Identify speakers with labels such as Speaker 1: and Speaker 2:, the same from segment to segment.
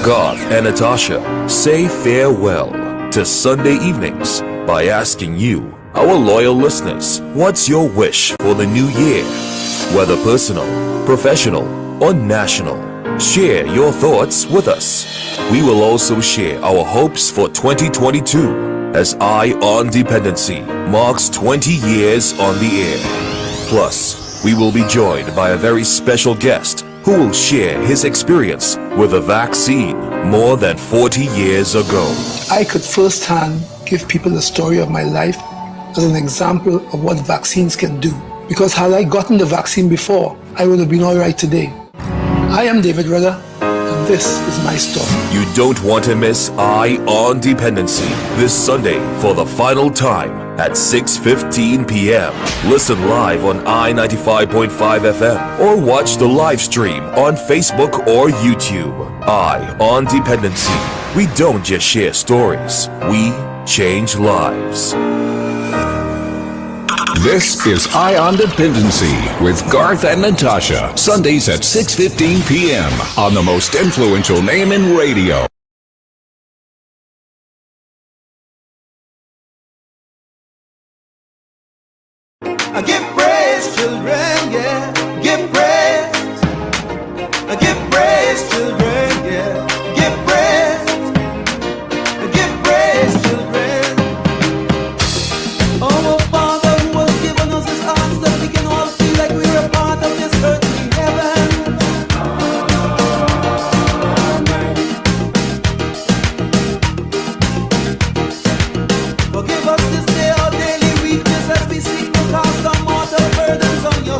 Speaker 1: Garth and Natasha say farewell to Sunday evenings by asking you, our loyal listeners, what's your wish for the new year? Whether personal, professional, or national, share your thoughts with us. We will also share our hopes for 2022 as Eye on Dependency marks 20 years on the air. Plus, we will be joined by a very special guest who will share his experience with a vaccine more than 40 years ago.
Speaker 2: I could firsthand give people the story of my life as an example of what vaccines can do. Because had I gotten the vaccine before, I would have been all right today. I am David Rudder, and this is my story.
Speaker 1: You don't want to miss Eye on Dependency this Sunday for the final time at 6:15 p.m. Listen live on I-95.5 FM or watch the live stream on Facebook or YouTube. Eye on Dependency. We don't just share stories, we change lives.
Speaker 3: This is Eye on Dependency with Garth and Natasha, Sundays at 6:15 p.m. on the most influential name in radio.
Speaker 4: I give praise, children, yeah. Give praise. I give praise, children, yeah. Give praise. I give praise, children. Oh, Father, who has given us His arms that we can all feel like we're a part of this earthly heaven. Forgive us this day our daily weakness as we seek to cast our mortal burdens on your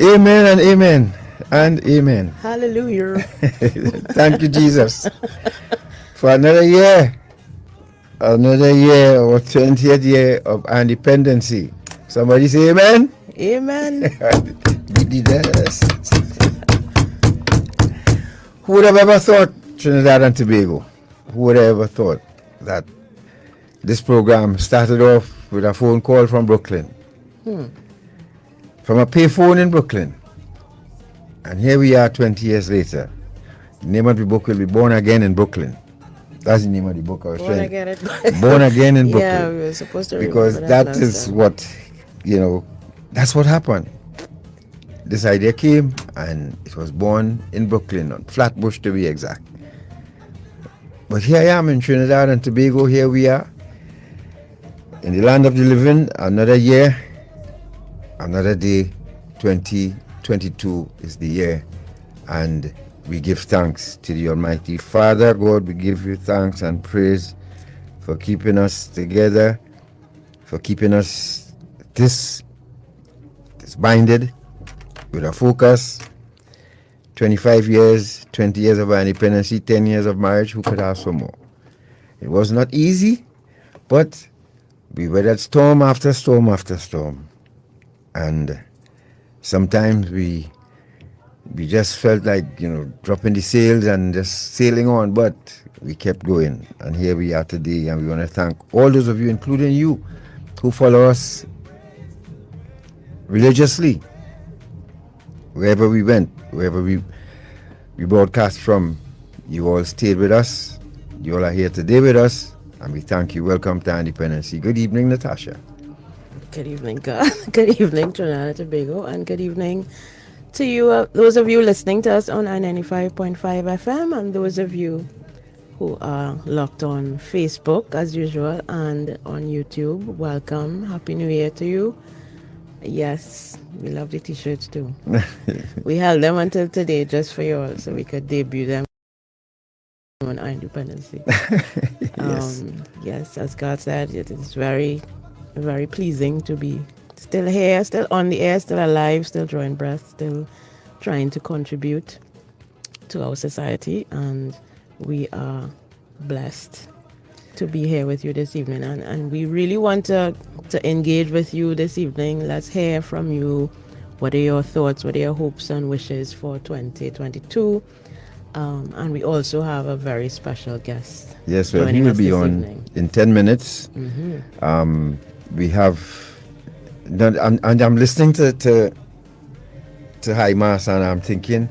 Speaker 5: Amen and amen and amen.
Speaker 6: Hallelujah.
Speaker 5: Thank you, Jesus, for another year, our 20th year of our independency. Somebody say amen.
Speaker 6: Amen.
Speaker 5: Yes. Who would have ever thought, Trinidad and Tobago, who would have ever thought that this program started off with a phone call from Brooklyn, from a payphone in Brooklyn, and here we are 20 years later. The name of the book will be Born Again in Brooklyn. That's the name of the book I was
Speaker 6: Born
Speaker 5: saying.
Speaker 6: again.
Speaker 5: Born Again in Brooklyn.
Speaker 6: Yeah, we were supposed to
Speaker 5: Because
Speaker 6: remember
Speaker 5: that
Speaker 6: last
Speaker 5: is
Speaker 6: time.
Speaker 5: what, that's what happened. This idea came and it was born in Brooklyn, on Flatbush to be exact. But here I am in Trinidad and Tobago. Here we are in the land of the living. Another year, another day. 2022 is the year, and we give thanks to the Almighty Father God. We give you thanks and praise for keeping us together, for keeping us this binded with a focus. 25 years, 20 years of our independence, 10 years of marriage. Who could ask for more? It was not easy, but we weathered storm after storm after storm. And sometimes we just felt like, dropping the sails and just sailing on, but we kept going. And here we are today, and we want to thank all those of you, including you, who follow us religiously. Wherever we went, wherever we broadcast from, you all stayed with us. You all are here today with us, and we thank you. Welcome to Independency. Good evening, Natasha.
Speaker 6: Good evening, God. Good evening, Trinidad and Tobago, and good evening to you, those of you listening to us on I-95.5 FM, and those of you who are locked on Facebook, as usual, and on YouTube. Welcome. Happy New Year to you. Yes, we love the t-shirts too. We held them until today just for you all, so we could debut them on our independency.
Speaker 5: Yes.
Speaker 6: Yes, as God said, it is very, very pleasing to be still here, still on the air, still alive, still drawing breath, still trying to contribute to our society, and we are blessed to be here with you this evening, and we really want to engage with you this evening. Let's hear from you. What are your thoughts? What are your hopes and wishes for 2022? And we also have a very special guest.
Speaker 5: Yes, well, he
Speaker 6: joining
Speaker 5: will
Speaker 6: us
Speaker 5: be
Speaker 6: this
Speaker 5: on
Speaker 6: evening.
Speaker 5: in 10 minutes. We have, and I'm listening to High Mass, and I'm thinking,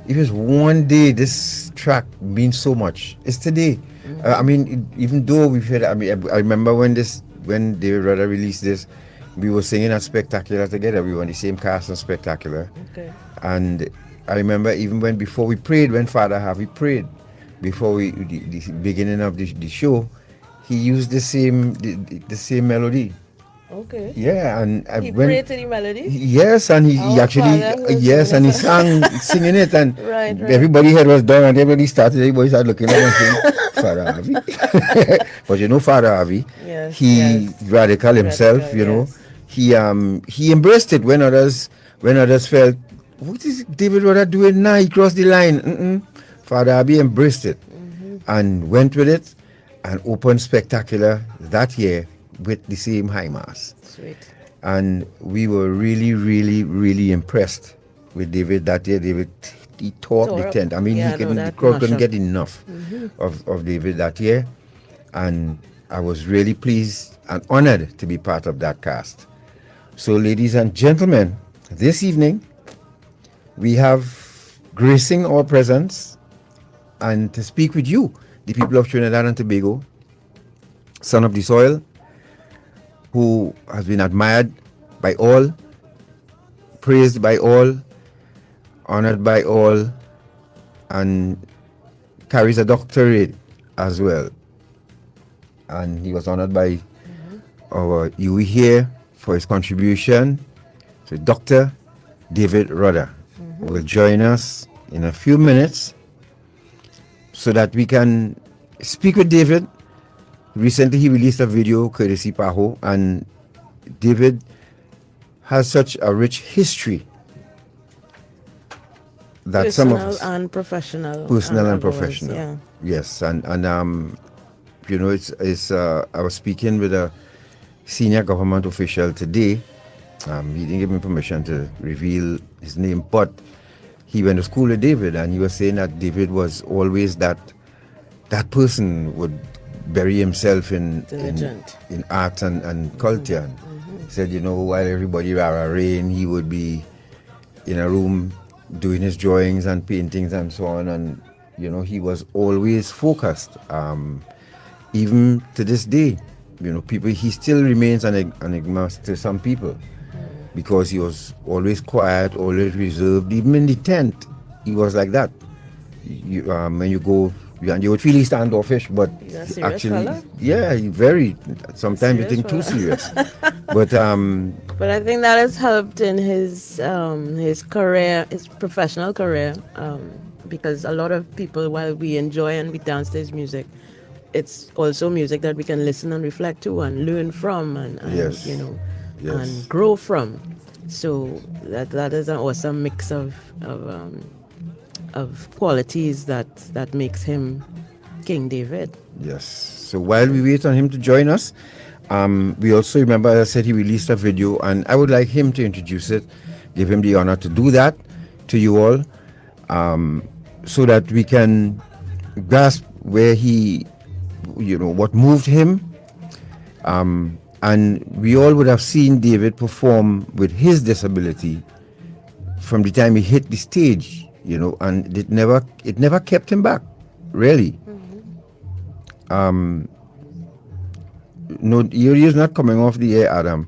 Speaker 5: it was one day this track means so much. It's today. I mean, even though we've heard, I remember when David Rudder released this, we were singing at Spectacular together. We were on the same cast on Spectacular.
Speaker 6: Okay.
Speaker 5: And I remember even before we prayed, when Father Harvey prayed, before the beginning of the show, he used the same melody.
Speaker 6: Okay.
Speaker 5: Yeah, and
Speaker 6: He prayed to the melody?
Speaker 5: Yes, and he
Speaker 6: Our
Speaker 5: actually,
Speaker 6: Father who is
Speaker 5: yes,
Speaker 6: in
Speaker 5: and he
Speaker 6: heaven.
Speaker 5: sang singing it, and
Speaker 6: Right.
Speaker 5: everybody head was down, and everybody started looking at him and saying, Father Harvey. But Father Harvey,
Speaker 6: Yes,
Speaker 5: he
Speaker 6: yes.
Speaker 5: radical himself,
Speaker 6: Radical, yes.
Speaker 5: he embraced it when others felt, what is David Rudder doing now? He crossed the line. Father Harvey embraced it and went with it and opened Spectacular that year with the same High Mass.
Speaker 6: Sweet.
Speaker 5: And we were really, really, really impressed with David that year. David, he tore
Speaker 6: Tore
Speaker 5: the
Speaker 6: up.
Speaker 5: tent. I mean,
Speaker 6: Yeah,
Speaker 5: the
Speaker 6: that
Speaker 5: crowd couldn't
Speaker 6: mashup.
Speaker 5: get enough of David that year. And I was really pleased and honored to be part of that cast. So, ladies and gentlemen, this evening, we have gracing our presence and to speak with you, the people of Trinidad and Tobago, son of the soil, who has been admired by all, praised by all, honored by all, and carries a doctorate as well. And he was honored by our UE here for his contribution. So Dr. David Rudder will join us in a few minutes so that we can speak with David. Recently, he released a video courtesy Paho, and David has such a rich history that some of
Speaker 6: Personal
Speaker 5: us,
Speaker 6: and professional.
Speaker 5: personal and
Speaker 6: otherwise,
Speaker 5: professional.
Speaker 6: Yeah.
Speaker 5: Yes, and you know, it's I was speaking with a senior government official today. He didn't give me permission to reveal his name, but he went to school with David, and he was saying that David was always that person would bury himself in
Speaker 6: Diligent.
Speaker 5: in art and culture. And he said, you know, while everybody rah rain, he would be in a room doing his drawings and paintings and so on. And you know, he was always focused. Even to this day, you know, he still remains an enigma to some people because he was always quiet, always reserved. Even in the tent, he was like that. When you go, you would feel he standoffish, but
Speaker 6: He's a serious
Speaker 5: actually,
Speaker 6: fella.
Speaker 5: yeah, he very. Sometimes you
Speaker 6: Serious
Speaker 5: think too
Speaker 6: fella.
Speaker 5: serious, but
Speaker 6: But I think that has helped in his career, his professional career, because a lot of people, while we enjoy and we dance to his music, it's also music that we can listen and reflect to and learn from, and
Speaker 5: Yes.
Speaker 6: you know,
Speaker 5: Yes.
Speaker 6: and grow from. So that is an awesome mix of qualities that makes him King David.
Speaker 5: Yes. So while we wait on him to join us, we also remember, as I said, he released a video, and I would like him to introduce it, give him the honor to do that to you all, so that we can grasp where he, you know, what moved him. And we all would have seen David perform with his disability from the time he hit the stage, you know, and it never kept him back, really. No, you're not coming off the air, Adam.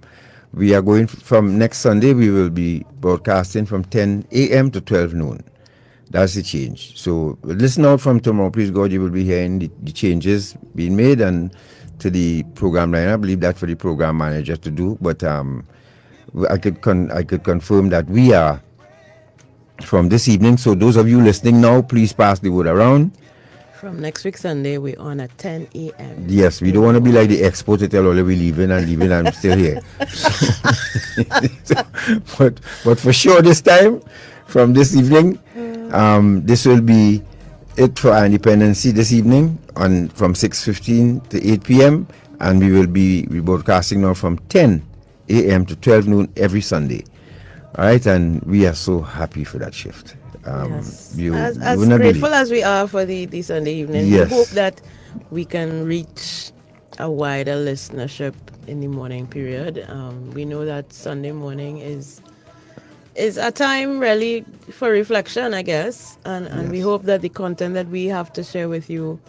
Speaker 5: We are going from next Sunday. We will be broadcasting from 10 a.m. to 12 noon. That's the change. So listen out from tomorrow, please God. You will be hearing the changes being made and to the program line. I believe that for the program manager to do. But I could confirm that we are from this evening. So those of you listening now, please pass the word around.
Speaker 6: From next week Sunday, we're on at 10 a.m.
Speaker 5: Yes, we don't want to be like the expo to tell all we're leaving and I'm still here. But for sure this time, from this evening, this will be it for our Independency this evening from 6:15 to 8 p.m. and we will be broadcasting now from 10 a.m. to 12 noon every Sunday. All right, and we are so happy for that shift.
Speaker 6: Yes.
Speaker 5: You
Speaker 6: As
Speaker 5: would not
Speaker 6: grateful
Speaker 5: believe.
Speaker 6: as we are for the Sunday evening,
Speaker 5: Yes.
Speaker 6: we hope that we can reach a wider listenership in the morning period. We know that Sunday morning is a time really for reflection, I guess, and we hope that the content that we have to share with you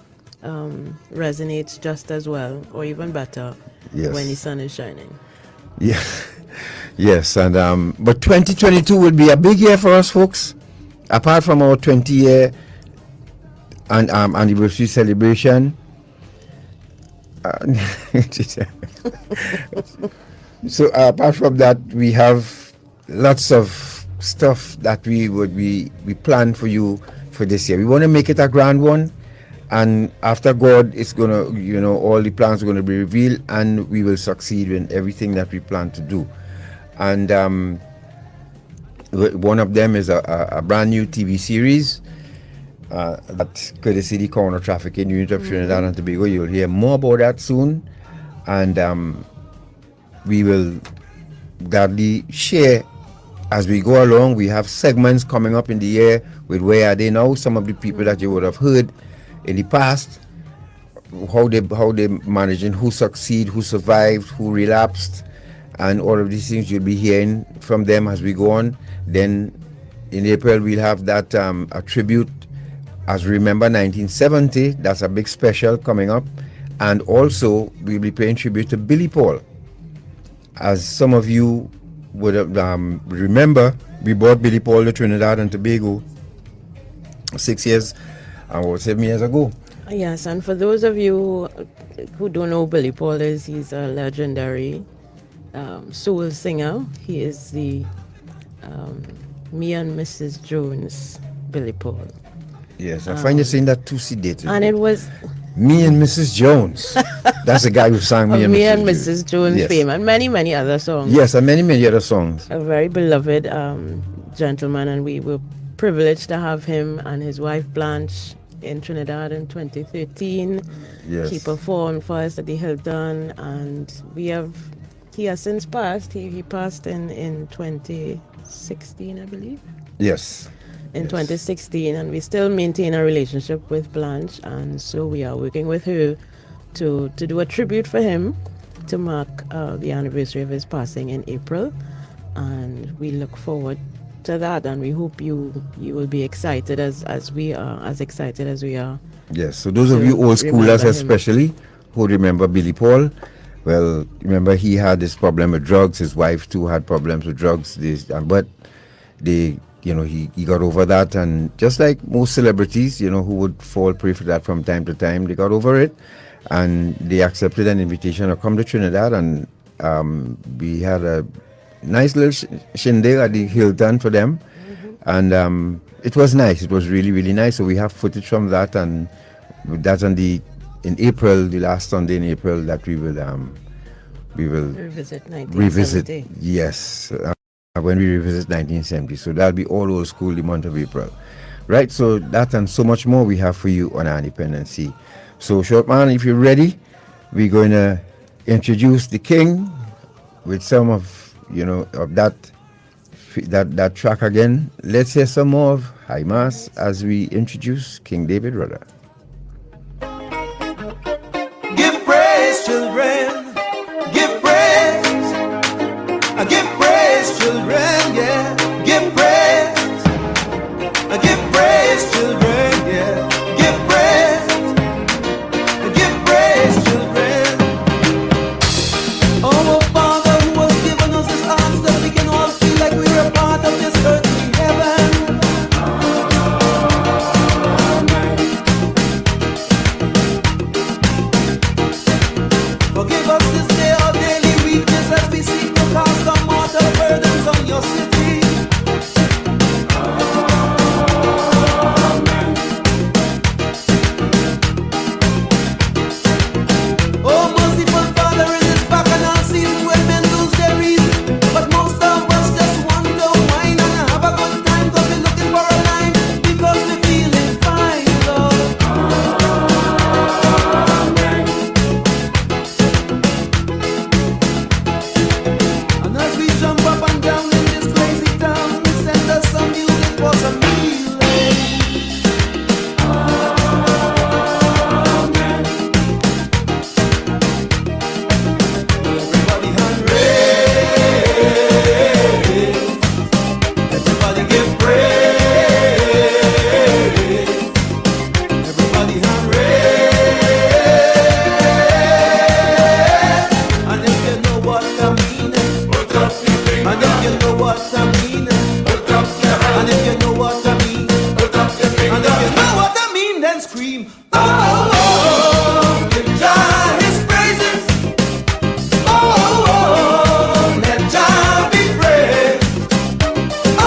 Speaker 6: resonates just as well or even better
Speaker 5: Yes.
Speaker 6: when the sun is shining.
Speaker 5: Yeah. Yes, and but 2022 will be a big year for us, folks. Apart from our 20-year and anniversary celebration. So apart from that, we have lots of stuff that we plan for you for this year. We want to make it a grand one, and after God, it's gonna, you know, all the plans are gonna be revealed, and we will succeed in everything that we plan to do. And one of them is a brand new TV series that courtesy the Counter Trafficking Unit of Trinidad and Tobago. You'll hear more about that soon, and we will gladly share as we go along. We have segments coming up in the year with Where Are They Now? Some of the people that you would have heard in the past, how they managing, who succeed, who survived, who relapsed, and all of these things you'll be hearing from them as we go on. Then in April we'll have that a tribute as Remember 1970. That's a big special coming up, and also we'll be paying tribute to Billy Paul. As some of you would remember, we brought Billy Paul to Trinidad and Tobago 7 years ago.
Speaker 6: Yes, and for those of you who don't know who Billy Paul is, he's a legendary soul singer. He is the Me and Mrs. Jones Billy Paul.
Speaker 5: Yes, I find you saying that 2C dated.
Speaker 6: And it was
Speaker 5: Me and Mrs. Jones. That's the guy who sang
Speaker 6: of
Speaker 5: Me and
Speaker 6: Mrs. Jones
Speaker 5: Yes.
Speaker 6: fame and many, many other songs.
Speaker 5: Yes, and many other songs.
Speaker 6: A very beloved gentleman, and we were privileged to have him and his wife Blanche in Trinidad in 2013.
Speaker 5: Yes.
Speaker 6: He performed for us at the Hilton, and he has since passed. He passed in 2016, I believe.
Speaker 5: Yes.
Speaker 6: In
Speaker 5: Yes.
Speaker 6: 2016, and we still maintain a relationship with Blanche, and so we are working with her to do a tribute for him to mark the anniversary of his passing in April, and we look forward to that, and we hope you will be excited as we are, as excited as we are.
Speaker 5: Yes, so those of
Speaker 6: to
Speaker 5: you old schoolers
Speaker 6: remember him.
Speaker 5: especially who remember Billy Paul, well, remember he had this problem with drugs. His wife too had problems with drugs. But he got over that, and just like most celebrities, who would fall prey for that from time to time, they got over it, and they accepted an invitation to come to Trinidad, and we had a nice little shindig at the Hilton for them, and it was nice. It was really, really nice. So we have footage from that, and that's in April, the last Sunday in April, that we will
Speaker 6: Revisit 1970.
Speaker 5: Yes, when we revisit 1970. So that'll be all old school the month of April, right? So that and so much more we have for you on our Dependency. So Shortman, if you're ready, we're going to introduce the king with some of of that track again. Let's hear some more of High Mass as we introduce King David Rudder.
Speaker 4: Give praise, children. Give praise. Give praise, children. Yeah. Give praise. Give praise, children. Yeah. Give praise. Give praise, children. Our Father who has given us His arms that we can all feel like we're a part of this earthly heaven. Forgive us this day our daily weakness as we seek to cast our mortal burdens on your city. Oh, merciful Father, in this bacchanal season when men lose their reason, but most of us just want to wine and have a good time, cause we're looking for a line, because we're feeling fine, Lord. And as we jump up and down in this crazy town, send us some music for some healing. Everybody hand raise. Everybody give praise. Everybody hand raise. And if you know what I mean, put up your finger. And if you know what I mean, put up your hand. And if you know what I mean, put up your finger. And if you know what I mean, then scream. Oh, oh, oh. Give Jah His praises. Oh, oh, oh. Let Jah be praised. Oh,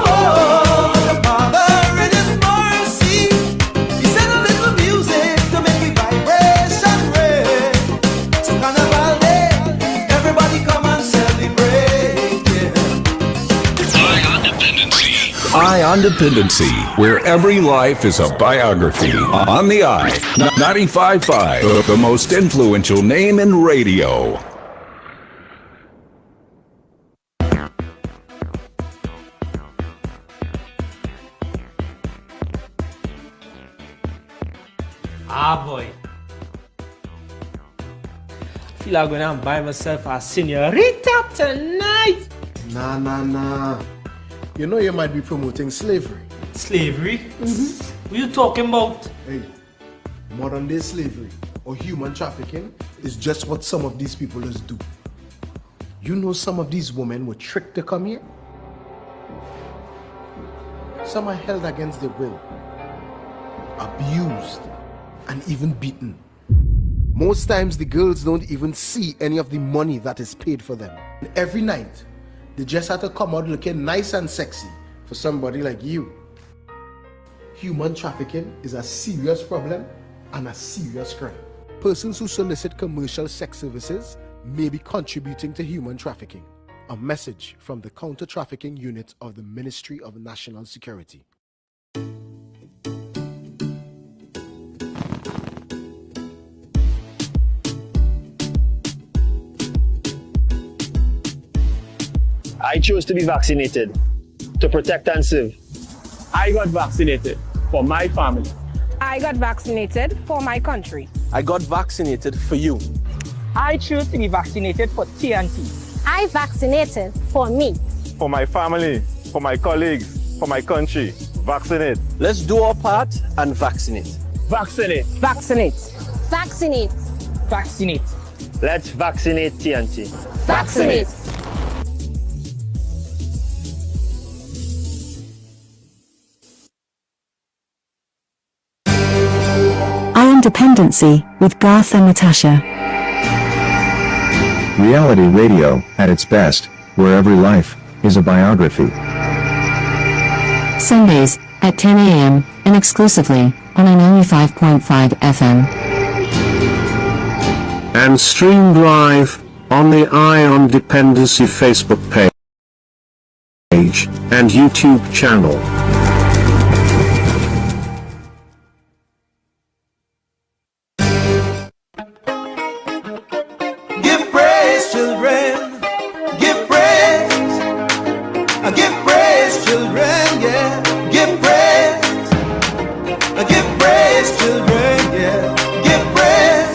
Speaker 4: oh, oh. The Father in His mercy, He sent a little music to make we vibration raise. So Carnival Day, everybody come and celebrate, yeah.
Speaker 3: Eye on Dependency, where every life is a biography. On the Eye, 95.5, the most influential name in radio.
Speaker 7: Ah boy. Feel like going out and buy myself a senorita tonight.
Speaker 8: Nah. You know you might be promoting slavery.
Speaker 7: Slavery? What you talking about?
Speaker 8: Hey, modern day slavery or human trafficking is just what some of these people just do. You know some of these women were tricked to come here? Some are held against their will, abused, and even beaten. Most times the girls don't even see any of the money that is paid for them. And every night, they just have to come out looking nice and sexy for somebody like you. Human trafficking is a serious problem and a serious crime. Persons who solicit commercial sex services may be contributing to human trafficking. A message from the Counter-Trafficking Unit of the Ministry of National Security.
Speaker 9: I chose to be vaccinated to protect and serve.
Speaker 10: I got vaccinated for my family.
Speaker 11: I got vaccinated for my country.
Speaker 12: I got vaccinated for you.
Speaker 13: I choose to be vaccinated for TNT.
Speaker 14: I vaccinated for me.
Speaker 15: For my family, for my colleagues, for my country. Vaccinate.
Speaker 12: Let's do our part and vaccinate.
Speaker 13: Vaccinate.
Speaker 11: Vaccinate.
Speaker 14: Vaccinate.
Speaker 13: Vaccinate.
Speaker 9: Let's vaccinate TNT.
Speaker 14: Vaccinate.
Speaker 16: I Am Dependency with Garth and Natasha.
Speaker 3: Reality radio at its best, where every life is a biography.
Speaker 16: Sundays at 10 a.m. and exclusively on a 95.5 FM.
Speaker 17: And streamed live on the Ion Dependency Facebook page and YouTube channel.
Speaker 4: Give praise, children. Give praise. Give praise, children. Yeah. Give praise. Give praise, children. Yeah. Give praise.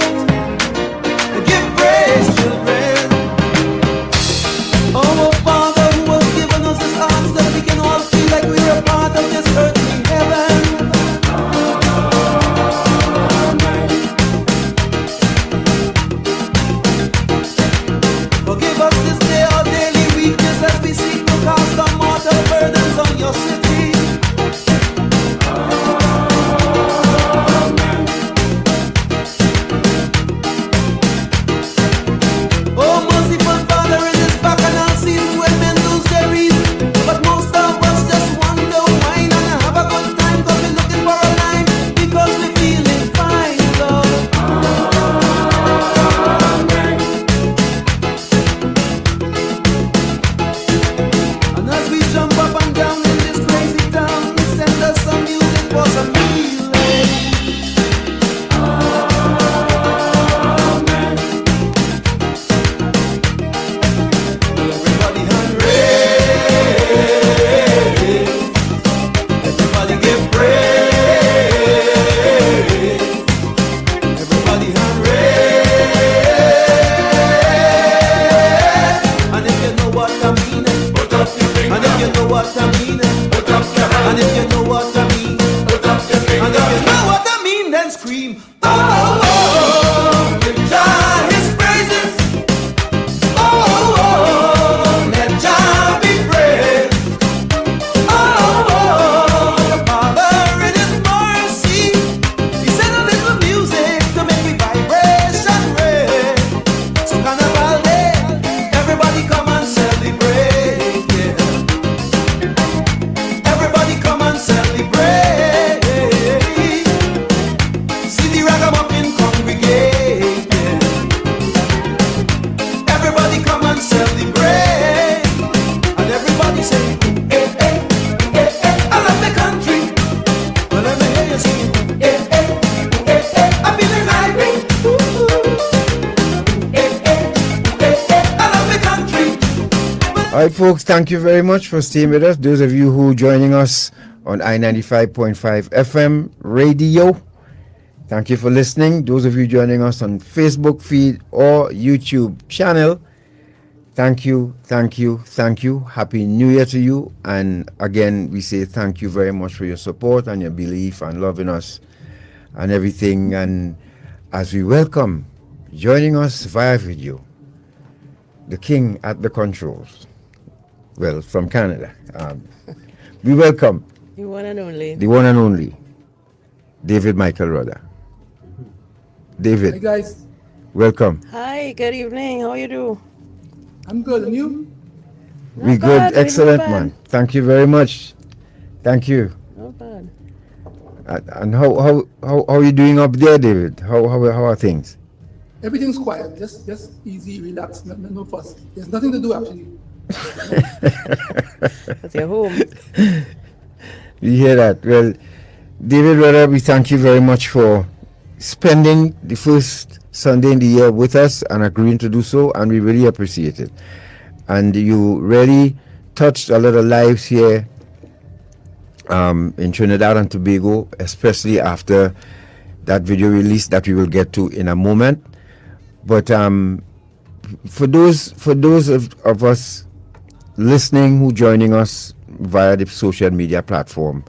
Speaker 4: Give praise, children. Oh, Father, who has given us this heart that we can all feel like we're a part of this earthly heaven. Forgive us this day our daily weakness as we seek to cast our mortal burdens on your city. Oh, merciful Father, in this bacchanal season when men lose their reason, but most of us just want to wine and have a good time, cause we're looking for a line, because we're feeling fine, Lord. And as we jump up and down in this crazy town, send us some music for some healing. Everybody hand raise. Everybody give praise. Everybody hand raise. And if you know what I mean, put up your finger. And if you know what I mean, put up your hand. And if you know what I mean, put up your finger. And if you know what I mean, then scream. Oh, oh, oh. Give Jah his praises. Oh, oh, oh. Let Jah be praised. Oh, oh, oh. The Father in His mercy, He sent a little music to make me vibration raise. So Carnival Day, everybody come and celebrate. Yeah. Everybody come and celebrate. See the ragamuffin congregate. Yeah. Everybody come and celebrate. And everybody say, eh, eh, eh, eh. I love the country. Well, let me hear you sing. Eh, eh, eh, eh. I'm feeling irate. Ooh, eh, eh, eh, eh. I love the country.
Speaker 5: All right, folks, thank you very much for staying with us. Those of you who are joining us on I-95.5 FM radio, thank you for listening. Those of you joining us on Facebook feed or YouTube channel, thank you, thank you, thank you. Happy New Year to you. And again, we say thank you very much for your support and your belief and loving us and everything. And as we welcome, joining us via video, the king at the controls. Well, from Canada. We welcome
Speaker 6: The one and only.
Speaker 5: the one and only David Michael Rudder. David.
Speaker 2: Hey guys,
Speaker 5: Welcome.
Speaker 6: Hi, good evening. How you do?
Speaker 2: I'm good, and you?
Speaker 5: We
Speaker 6: Not
Speaker 5: good,
Speaker 6: bad,
Speaker 5: excellent,
Speaker 6: not bad.
Speaker 5: man. Thank you very much. Thank you.
Speaker 6: Not bad.
Speaker 5: And how are you doing up there, David? How are things?
Speaker 2: Everything's quiet, just easy, relax, no fuss. There's nothing to do actually.
Speaker 6: That's your home.
Speaker 5: We hear that. Well, David Rudder, we thank you very much for spending the first Sunday in the year with us and agreeing to do so, and we really appreciate it. and you really touched a lot of lives here in Trinidad and Tobago, especially after that video release that we will get to in a moment. But for those of us listening who joining us via the social media platform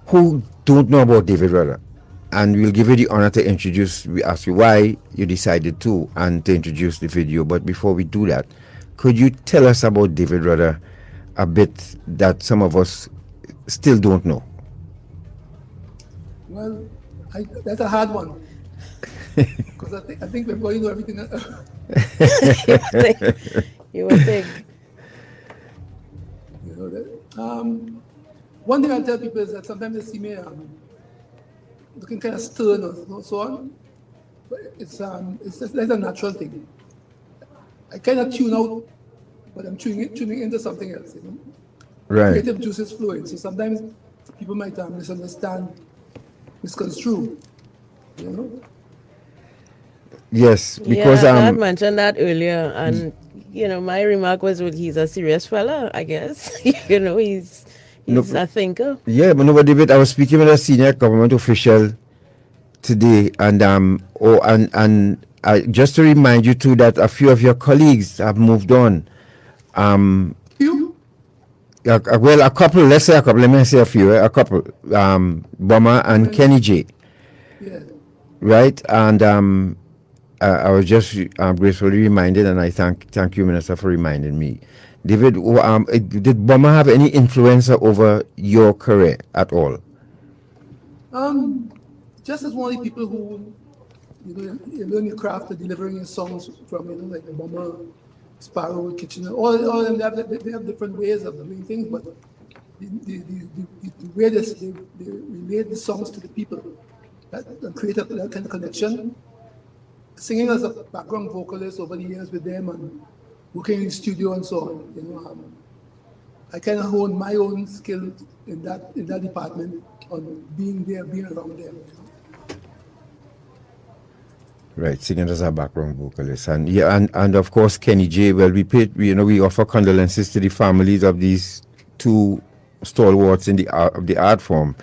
Speaker 5: who don't know about David Rudder, and we'll give you the honor to introduce, we ask you why you decided to, and to introduce the video. But before we do that, could you tell us about David Rudder a bit that some of us still don't know?
Speaker 2: Well, that's a hard one. Because I think everybody know everything.
Speaker 6: You would think.
Speaker 2: You know that. One thing I tell people is that sometimes they see me looking kind of stern or so on, but it's just like a natural thing. I kind of tune out, but I'm tuning into something else. You know,
Speaker 5: right?
Speaker 2: Creative juices flowing. So sometimes people might misunderstand, misconstrue. You know.
Speaker 5: Yes, because
Speaker 6: I had mentioned that earlier, and you know, my remark was, well, he's a serious fella, I guess. You know, he's a thinker.
Speaker 5: Yeah, but David, I was speaking with a senior government official today, and just to remind you too that a few of your colleagues have moved on.
Speaker 2: Few?
Speaker 5: Well, a couple. Let's say a couple. Let me say a few. A couple. Bomber and Kenny J.
Speaker 2: Yeah.
Speaker 5: Right, and I was just gracefully reminded, and I thank you, Minister, for reminding me. David, did Bomber have any influence over your career at all?
Speaker 2: Just as one of the people who you learn your craft of delivering your songs from, like Bomber, Sparrow, Kitchener, all of them, they have different ways of doing things, but the way they relate the songs to the people and create that kind of connection. Singing as a background vocalist over the years with them and working in the studio and so on, I kind of honed my own skills in that department on being around them.
Speaker 5: Right, singing as a background vocalist, and and of course Kenny J. Well, we offer condolences to the families of these two stalwarts in the art form,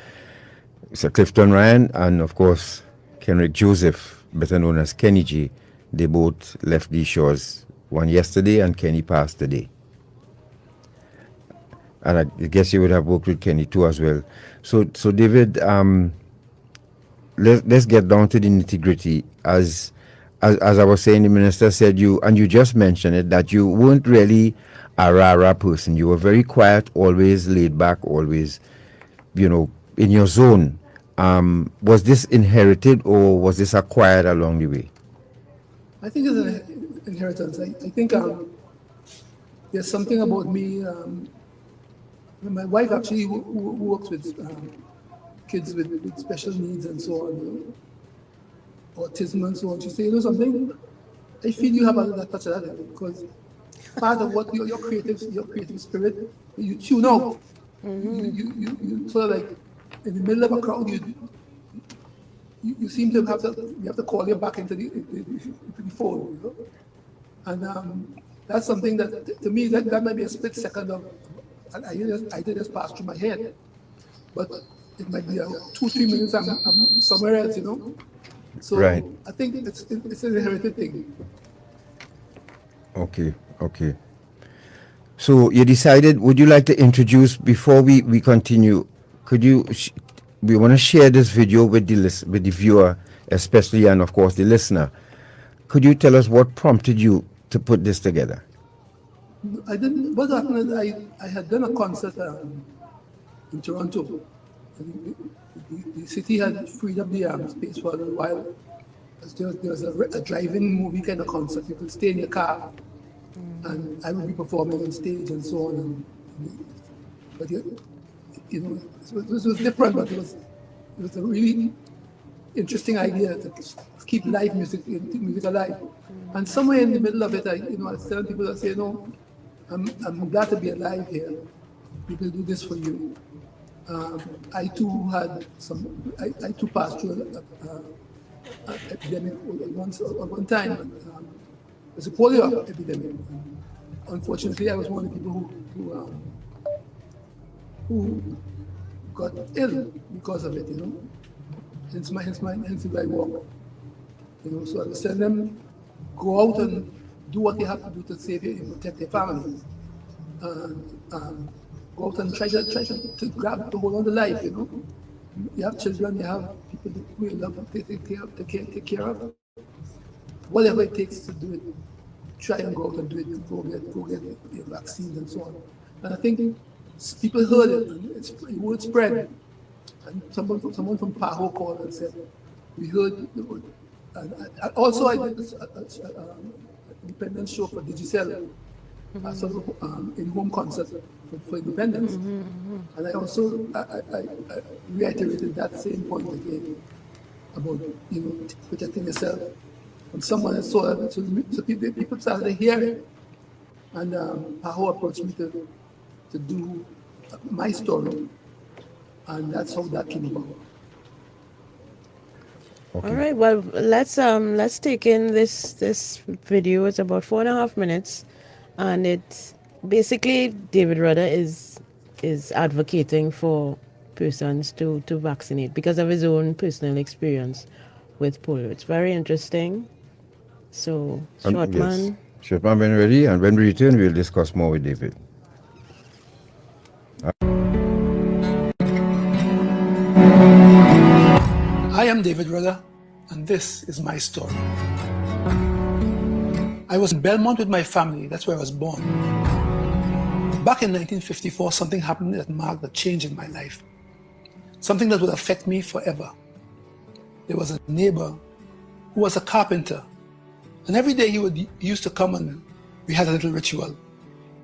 Speaker 5: Sir Clifton Ryan and of course Kenrick Joseph, better known as Kenny G. They both left these shores, one yesterday and Kenny passed today. And I guess you would have worked with Kenny too as well. So David, let's get down to the nitty-gritty. As I was saying, the minister said you just mentioned it, that you weren't really a rah-rah person. You were very quiet, always laid back, always, in your zone. Was this inherited or was this acquired along the way?
Speaker 2: I think it's an inheritance. I think there's something about me. My wife actually who works with kids with special needs and so on, autism and so on. She said, something, I feel you have a little touch of that because part of what your creative spirit, you tune out. You sort of like, in the middle of a crowd, you seem to have to call you back into the phone, and that's something that to me that might be a split second of I did just pass through my head, but it might be 2-3 minutes I'm somewhere else, So
Speaker 5: right.
Speaker 2: I think it's an inherited thing.
Speaker 5: Okay. So you decided. Would you like to introduce before we continue? Could you? We want to share this video with the viewer, especially, and of course the listener. Could you tell us what prompted you to put this together?
Speaker 2: I didn't. What happened is I had done a concert in Toronto. The city had freed up the space for a little while. There was a drive-in movie kind of concert. You could stay in your car, and I would be performing on stage and so on. But this was different, but it was a really interesting idea to keep live music alive. And somewhere in the middle of it, I was telling people that say, I'm glad to be alive here. People do this for you. I too passed through an epidemic at one time. It was a polio epidemic. unfortunately, I was one of the people who got ill because of it, you know. Hence my walk. You know, so I would tell them, go out and do what they have to do to save you and protect their families. Go out and try to grab, to hold on to life, you know. You have children, you have people who you love to take care of. Whatever it takes to do it, try and go out and do it, go get your vaccines and so on. And I think people heard it, and the word spread. And someone from Paho called and said, we heard the word. And also I did this independence show for Digicel, sort of in-home concert for independence. And I also I reiterated that same point again about, you know, protecting yourself. And someone saw it, so people started to hear it. And Paho approached me to do my story. And that's how that came about.
Speaker 6: Okay. All right. Well, let's take in this video. It's about 4.5 minutes, and it's basically David Rudder is advocating for persons to vaccinate because of his own personal experience with polio. It's very interesting. So, Shortman.
Speaker 5: Yes. Shortman, when ready, and when we return, we'll discuss more with David.
Speaker 2: I am David Rudder, and this is my story. I was in Belmont with my family. That's where I was born. Back in 1954, something happened that marked a change in my life. Something that would affect me forever. There was a neighbor who was a carpenter. And every day he used to come and we had a little ritual.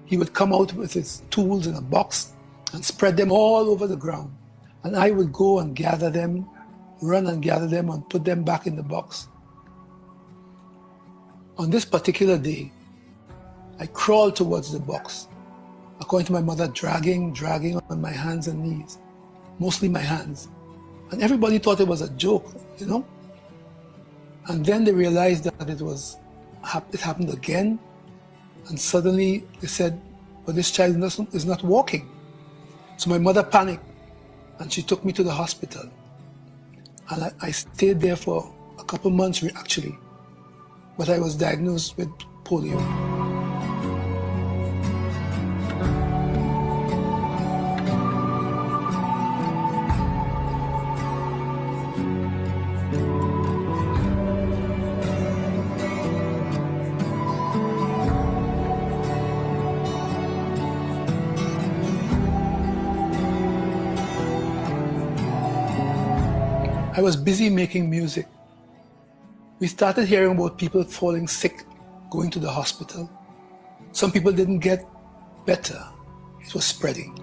Speaker 2: He would come out with his tools in a box and spread them all over the ground. And I would go and gather them, run and gather them and put them back in the box. On this particular day, I crawled towards the box, according to my mother, dragging on my hands and knees, mostly my hands. And everybody thought it was a joke, you know? And then they realized that it happened again. And suddenly they said, well, this child is not walking. So my mother panicked and she took me to the hospital. And I stayed there for a couple months actually, but I was diagnosed with polio. I was busy making music. We started hearing about people falling sick, going to the hospital. Some people didn't get better. It was spreading.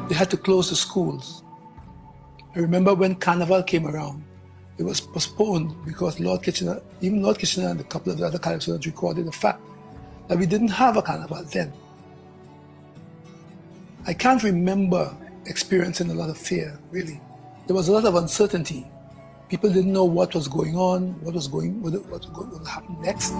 Speaker 2: They had to close the schools. I remember when Carnival came around, it was postponed because Lord Kitchener and a couple of the other collectors recorded the fact that we didn't have a Carnival then. I can't remember experiencing a lot of fear, really. There was a lot of uncertainty. People didn't know what was going on, what would happen next.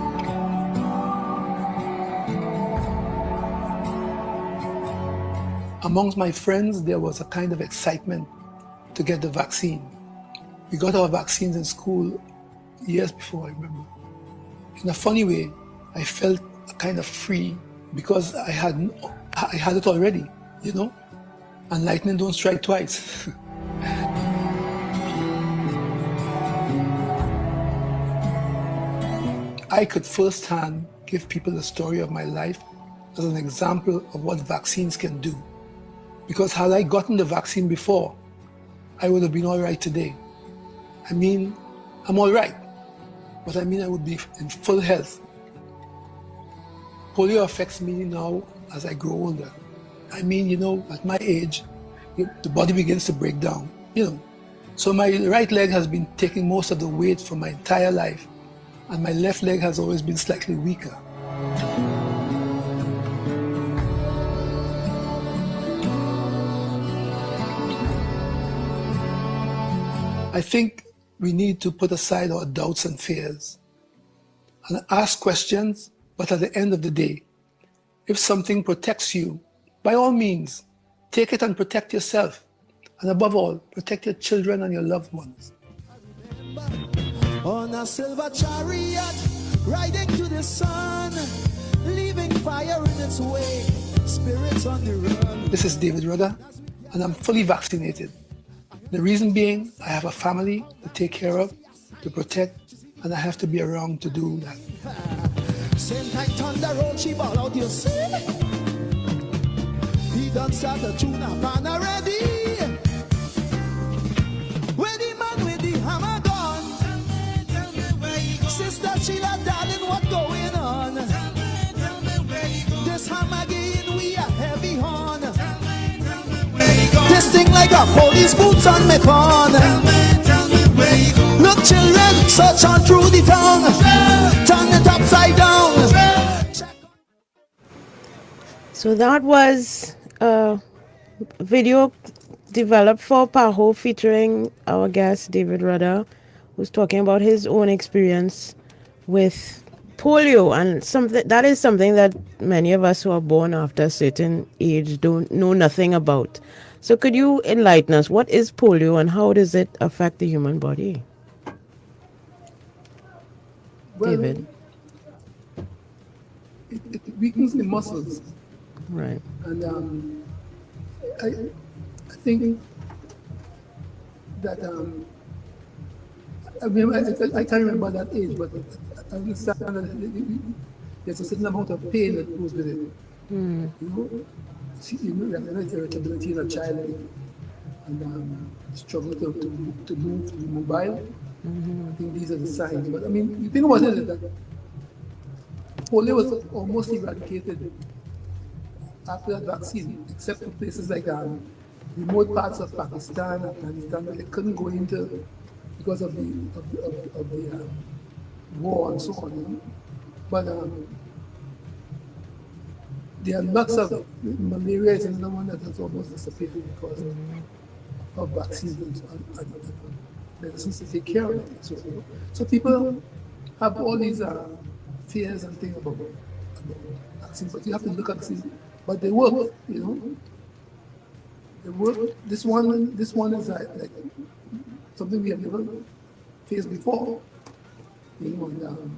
Speaker 2: Amongst my friends, there was a kind of excitement to get the vaccine. We got our vaccines in school years before, I remember. In a funny way, I felt kind of free because I had it already. You know, and lightning don't strike twice. I could firsthand give people the story of my life as an example of what vaccines can do. Because had I gotten the vaccine before, I would have been all right today. I mean, I'm all right, but I mean I would be in full health. Polio affects me now as I grow older. I mean, you know, at my age, the body begins to break down, you know. So my right leg has been taking most of the weight for my entire life, and my left leg has always been slightly weaker. I think we need to put aside our doubts and fears and ask questions, but at the end of the day, if something protects you, by all means, take it and protect yourself. And above all, protect your children and your loved ones.
Speaker 4: On a silver chariot, riding to the sun, leaving fire in its way, spirits on the run.
Speaker 2: This is David Rudder, and I'm fully vaccinated. The reason being, I have a family to take care of, to protect, and I have to be around to do that.
Speaker 4: Same time thunder roll, she ball out, you see? He done start a tune up and already. Where the man with the hammer gone? Sister Sheila, darling, what going on? This hammer game, we a heavy horn. This thing like a police boots on me corner. Look, children, search on through the tongue. Turn it upside down.
Speaker 6: So that was a video developed for PAHO featuring our guest David Rudder, who's talking about his own experience with polio, and that is something that many of us who are born after a certain age don't know nothing about. So could you enlighten us? What is polio and how does it affect the human body?
Speaker 2: Well,
Speaker 6: David?
Speaker 2: It weakens the muscles.
Speaker 6: Right.
Speaker 2: And I think that I can't remember that age, but I understand that there's a certain amount of pain that goes with it.
Speaker 6: Mm.
Speaker 2: You know, there's irritability in a child, and struggle to move, to be mobile.
Speaker 6: Mm-hmm.
Speaker 2: I think these are the signs. But I mean, the thing about it is that polio was almost eradicated after that vaccine, except for places like remote parts of Pakistan, Afghanistan, where they couldn't go into because of the war and so on. You know? But there are lots of malaria is another one that has almost disappeared because of vaccines and medicines to take care of it. So people have all these fears and things about vaccines, but you have to look and see. But they work, you know. They work. This one is like something we have never faced before. You know, and,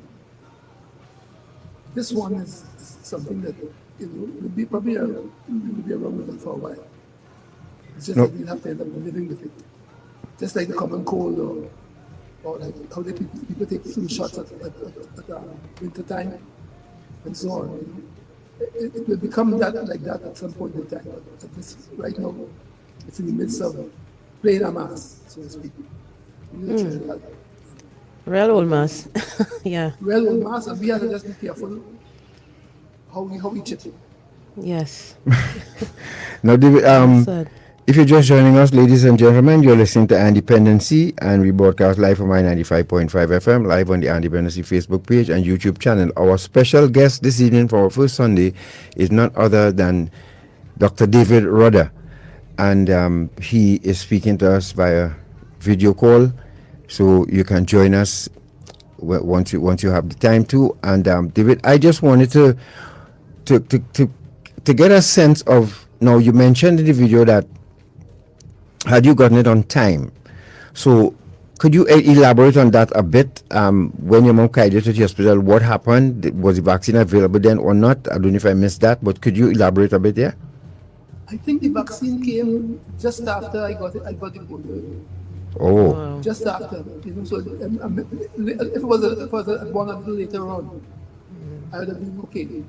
Speaker 2: this one is something that will be probably around with it for a while. It's just that we have to end up living with it. Just like the common cold, or like how people take flu shots at winter time, and so on. You know. It will become like that at some point in time. But right now, it's in the midst of playing a mass, so to speak.
Speaker 6: Real old mass. Yeah.
Speaker 2: Real old mass, and we have to just be careful how we chip it.
Speaker 6: Yes.
Speaker 5: Now, David, if you're just joining us, ladies and gentlemen, you're listening to Dependency, and we broadcast live from 95.5 FM, live on the Dependency Facebook page and YouTube channel. Our special guest this evening for our first Sunday is none other than Dr. David Rudder, and he is speaking to us via video call, so you can join us once you have the time to. And David, I just wanted to get a sense of, now you mentioned in the video that had you gotten it on time, so could you elaborate on that a bit? When your mom carried you to the hospital, what happened? Was the vaccine available then or not? I don't know if I missed that, but could you elaborate a bit there?
Speaker 2: I think the vaccine came just after I got the polio.
Speaker 5: Oh. Wow.
Speaker 2: Just after, you know. So if it was born a little later on, I would have been okay,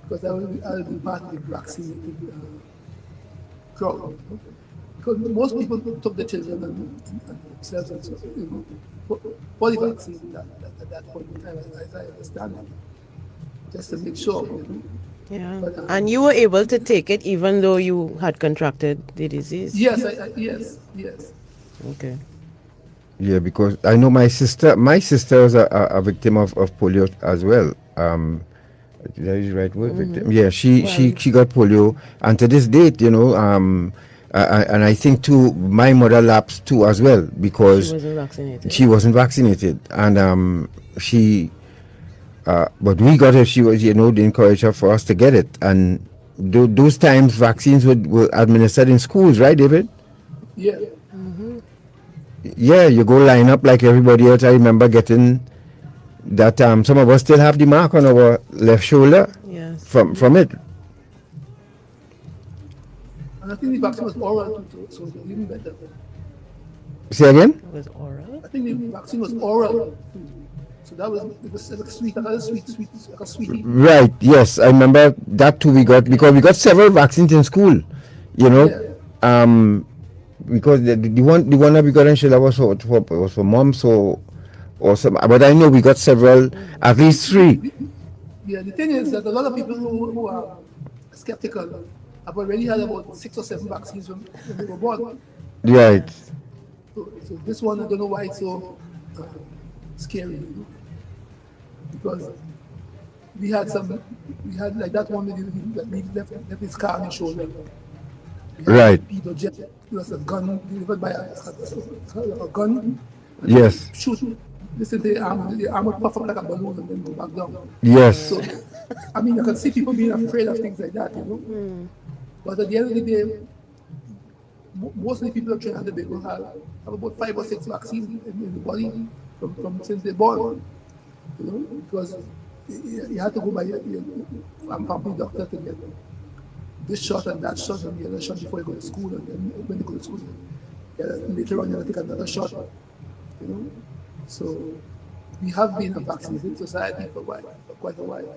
Speaker 2: because I would be part of the vaccinated crowd. Because most people took the children and themselves and so, you know, for the vaccine at that point in time, as I understand it, just to make sure, you know.
Speaker 6: Yeah.
Speaker 2: But,
Speaker 6: and you were able to take it even though you had contracted the disease?
Speaker 2: Yes, yes.
Speaker 6: Okay.
Speaker 5: Yeah, because I know my sister was a victim of polio as well. Did I use the right word? Victim? Yeah, she got polio, and to this date, you know, and I think too, my mother lapsed too as well, because
Speaker 6: she wasn't vaccinated.
Speaker 5: She wasn't vaccinated, and she But we got it. She was, the encourager for us to get it. And those times, vaccines were administered in schools, right, David?
Speaker 2: Yeah.
Speaker 5: Yeah, you go line up like everybody else. I remember getting that. Some of us still have the mark on our left shoulder from it.
Speaker 2: And I think the vaccine was oral too, so it was even better.
Speaker 5: Say again?
Speaker 6: It was oral?
Speaker 2: I think the vaccine was oral too. So that was, it was like sweet, like a sweetie.
Speaker 5: Right, yes. I remember that too we got, because we got several vaccines in school, because the one that we got in Sheila was for moms or some, but I know we got several, at least 3.
Speaker 2: Yeah, the thing is that a lot of people who are skeptical have already had about 6 or 7 vaccines when they were born.
Speaker 5: Right.
Speaker 2: So this one, I don't know why it's so scary, because we had like that one that left his car on his shoulder.
Speaker 5: Right.
Speaker 2: Peter Jet, it was a gun delivered by a gun.
Speaker 5: Yes.
Speaker 2: Shoot. Listen, the arm would puff up like a balloon and then go back down.
Speaker 5: Yes.
Speaker 2: So, I mean, I can see people being afraid of things like that, But at the end of the day, most of the people of Trinidad and Tobago have about 5 or 6 vaccines in the body from since they're born, because you have to go by your family doctor to get this shot and that shot and the other shot before you go to school, and then when you go to school, later on you have to take another shot, So we have been a vaccinated society for quite a while.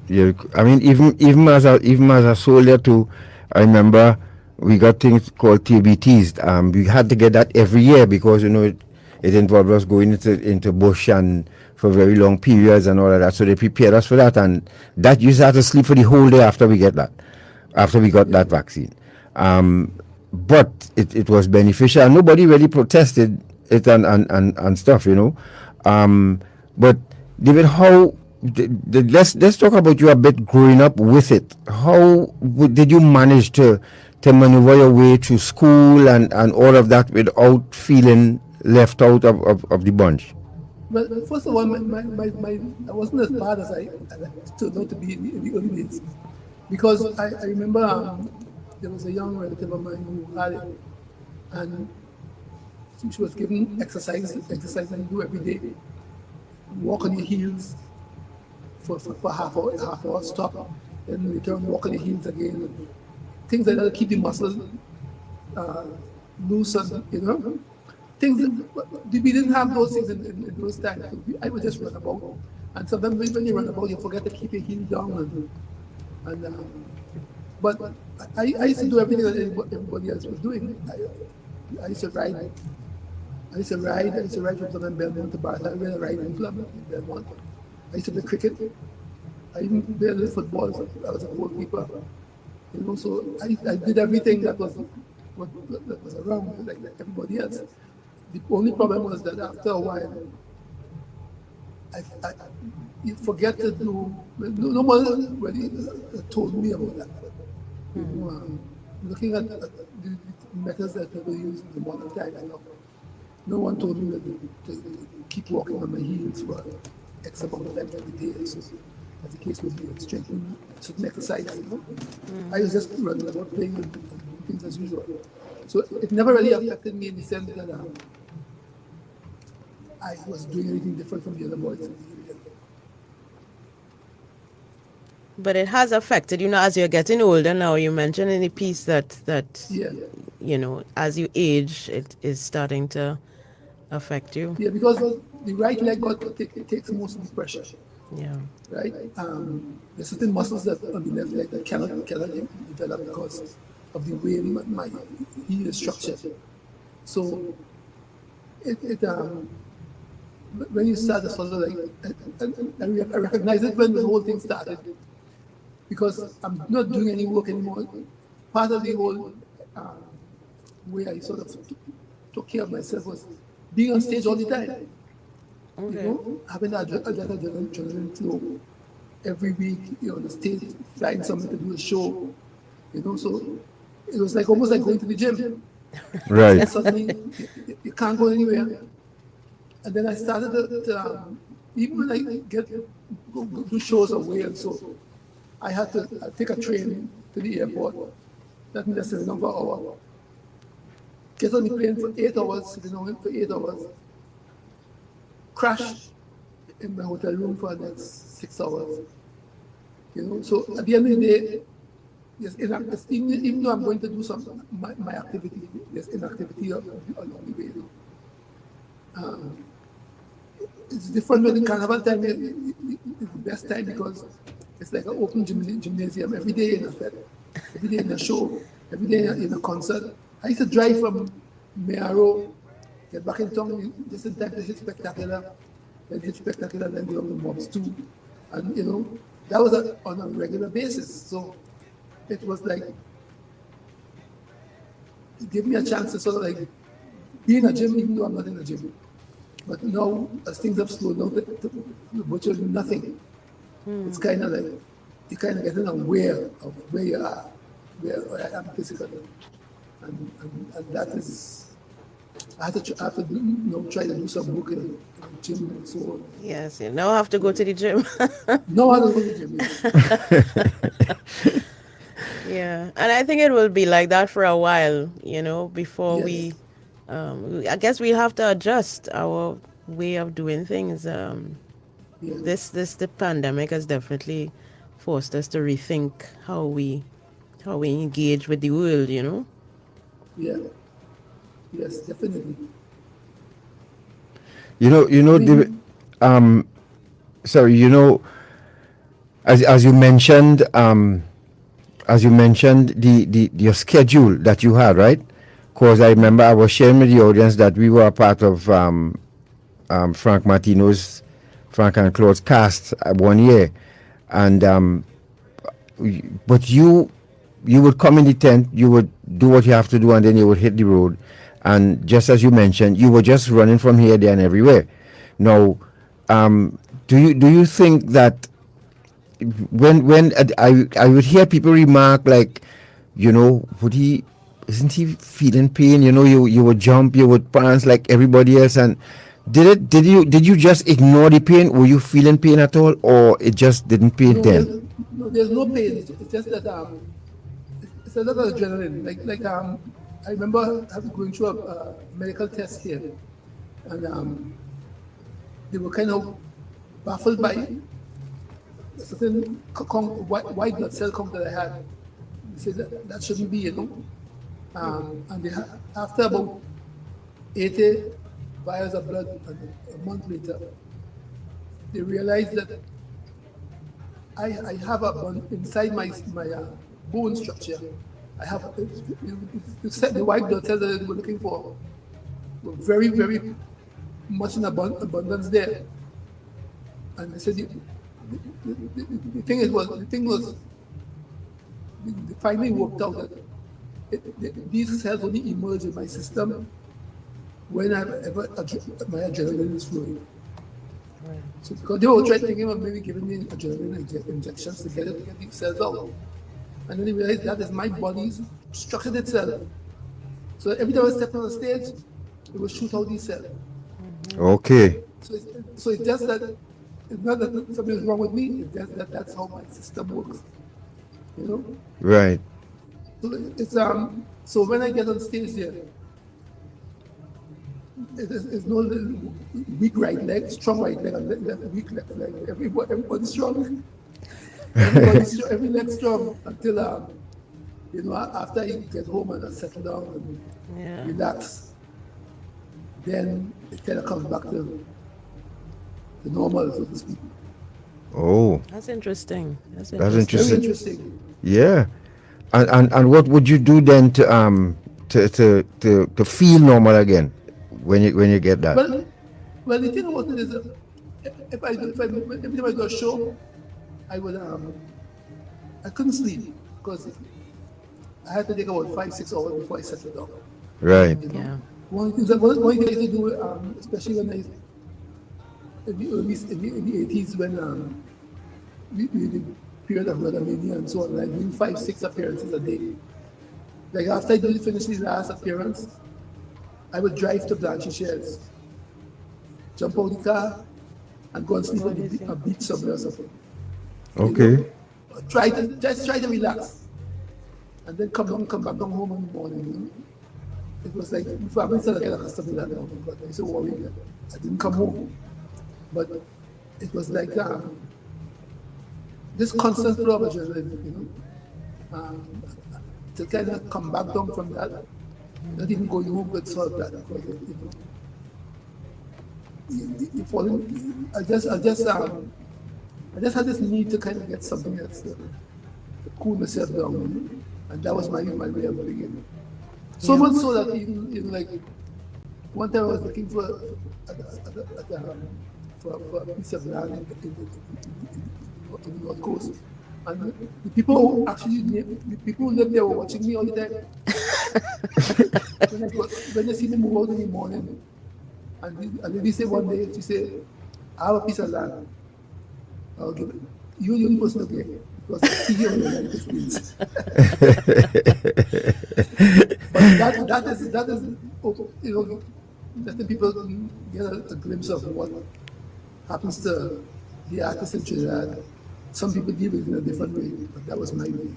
Speaker 5: Yeah, I mean, even as a soldier too, I remember we got things called TBTs. We had to get that every year because it involved us going into bush and for very long periods and all of that. So they prepared us for that, and that you had to sleep for the whole day after we got that vaccine. But it was beneficial, and nobody really protested it and stuff, But David, how? Let's talk about you a bit growing up with it. How did you manage to maneuver your way through school and all of that without feeling left out of the bunch?
Speaker 2: Well, first of all, I wasn't as bad as I turned out to be in the early days, because I remember there was a young relative of mine who had it, and she was given exercise that you do every day. Walk on your heels for half hour, stop, then return, walk on your heels again. And things like that to keep the muscles loose, and things that we didn't have those things in those times. I would just run about, and sometimes when you run about, you forget to keep your heel down. But I used to do everything that everybody else was doing. I used to ride. I used to ride from Southern Belmont to Barton. I ran a riding club in Belmont. I used to play cricket. I even played a little football. I was a goalkeeper. So I did everything that was around like everybody else. The only problem was that after a while, you forget to do. No one really told me about that. Looking at the methods that people use in the modern times, no one told me to keep walking on my heels for X amount of time every day. So, as the case would be, strengthening certain exercises. I was just running about playing and doing things as usual. So it never really affected me in the sense that I was doing anything different from the other boys.
Speaker 6: But it has affected, as you're getting older now. You mentioned in the piece that as you age, it is starting to affect you.
Speaker 2: Yeah, because the right leg takes most of the pressure.
Speaker 6: Yeah.
Speaker 2: Right. There's certain muscles that on the left leg that cannot develop because of the way my heel is structured. So when you start to sort of I recognize it when the whole thing started, because I'm not doing any work anymore. Part of the whole way I sort of took care of myself was being on stage all the time.
Speaker 6: Okay.
Speaker 2: Having that adrenaline flow every week, on the stage, flying somewhere to do a show, so it was almost like going to the gym.
Speaker 5: Right.
Speaker 2: Suddenly, you can't go anywhere. And then I started to even when I go do shows away and so, I had to take a train to the airport. That means I sit down for an hour. Get on the plane for 8 hours, sitting down for 8 hours. Crash in my hotel room for the next 6 hours. You know, so at the end of the day, yes, even though I'm going to do some my activity, there's inactivity along the way. It's different when the carnival time is the best time because it's like an open gymnasium every day in a fete, every day in a show, every day in a concert. I used to drive from Mearo, get back in town just in time to hit Spectacular, then hit Spectacular, then go on the mobs too. And you know, that was on a regular basis. So it was like, it gave me a chance to sort of like be in a gym even though I'm not in a gym. But now, as things have slowed down to virtually nothing, it's kind of like, you kind of getting aware of where you are, where I am physically. And that is, I have to try to do some work in the gym and so on.
Speaker 6: Yes, you now have to go to the gym.
Speaker 2: No, I don't go to the gym.
Speaker 6: Yeah, and I think it will be like that for a while, you know, before we, I guess we'll have to adjust our way of doing things. The pandemic has definitely forced us to rethink how we engage with the world, you know.
Speaker 2: Yeah. Yes, definitely.
Speaker 5: Sorry, you know, as you mentioned, your schedule that you had, right? Because I remember I was sharing with the audience that we were a part of Frank Martino's, Frank and Claude's cast 1 year, and but you would come in the tent, you would do what you have to do, and then you would hit the road. And just as you mentioned, you were just running from here, there, and everywhere. Now, do you think that when I would hear people remark like, you know, isn't he feeling pain? You know, you would jump, you would prance like everybody else, and did you just ignore the pain? Were you feeling pain at all, or it just didn't pain then?
Speaker 2: There's no pain. It's just that it's a lot of adrenaline. Like I remember going through a medical test here, and they were kind of baffled by a certain white blood cell count that I had. They said that shouldn't be, you know. And they after about 80 vials of blood a month later, they realized that I have inside my bone structure. I have the white blood cells that they were looking for were very, very much in abundance there. And they said the thing was they finally worked out that these cells only emerge in my system whenever my adrenaline is flowing. Right. So because they were thinking of maybe giving me adrenaline injections to get these cells out. And then they realized that is my body's structured itself. So every time I step on the stage, it will shoot out these cells.
Speaker 5: Okay.
Speaker 2: So it's just that, it's not that something is wrong with me, it's just that that's how my system works. You know?
Speaker 5: Right.
Speaker 2: So it's so when I get on stage there, it's no weak right leg, strong right leg, and weak left leg. Everybody's strong. Every leg strong until you know, after I get home and I settle down and relax, then it kind of comes back to the normal, so to speak.
Speaker 5: Oh,
Speaker 6: that's interesting. That's
Speaker 5: interesting.
Speaker 2: Very interesting.
Speaker 5: Yeah, and what would you do then to feel normal again when you get that?
Speaker 2: Well, the thing about it is, if I do a show, I would I couldn't sleep because I had to take about 5-6 hours before I settled down.
Speaker 5: Right.
Speaker 2: You know?
Speaker 6: Yeah.
Speaker 2: One thing I used to do, especially when in the 80s when we the period of Rudder Mania and so on, like doing 5-6 appearances a day. Like after I finish the last appearance, I would drive to Blanchie Shares, jump out the car, and go and sleep on a beach somewhere or something.
Speaker 5: Okay.
Speaker 2: Try to relax, and then come back down home in the morning. You know? It was like before I started getting accustomed to that now, but I was so worried that I didn't come home. But it was like this constant flow of adrenaline, you know. To kind of come back down from that, not even going home could solve that because you fall in. I just had this need to kind of get something else to cool myself down, and that was my way of doing it. So much so that even like one time I was looking for a piece of land in the North Coast, and the people who lived there were watching me all the time. when they see me move out in the morning, and a lady said one day, she said, "I have a piece of land. I'll give it. You're the only person to get it. Because I see you in the United States." But that is, you know, letting people get a glimpse of what happens to the artists in Trinidad. Some people deal with it in a different way, but that was my way.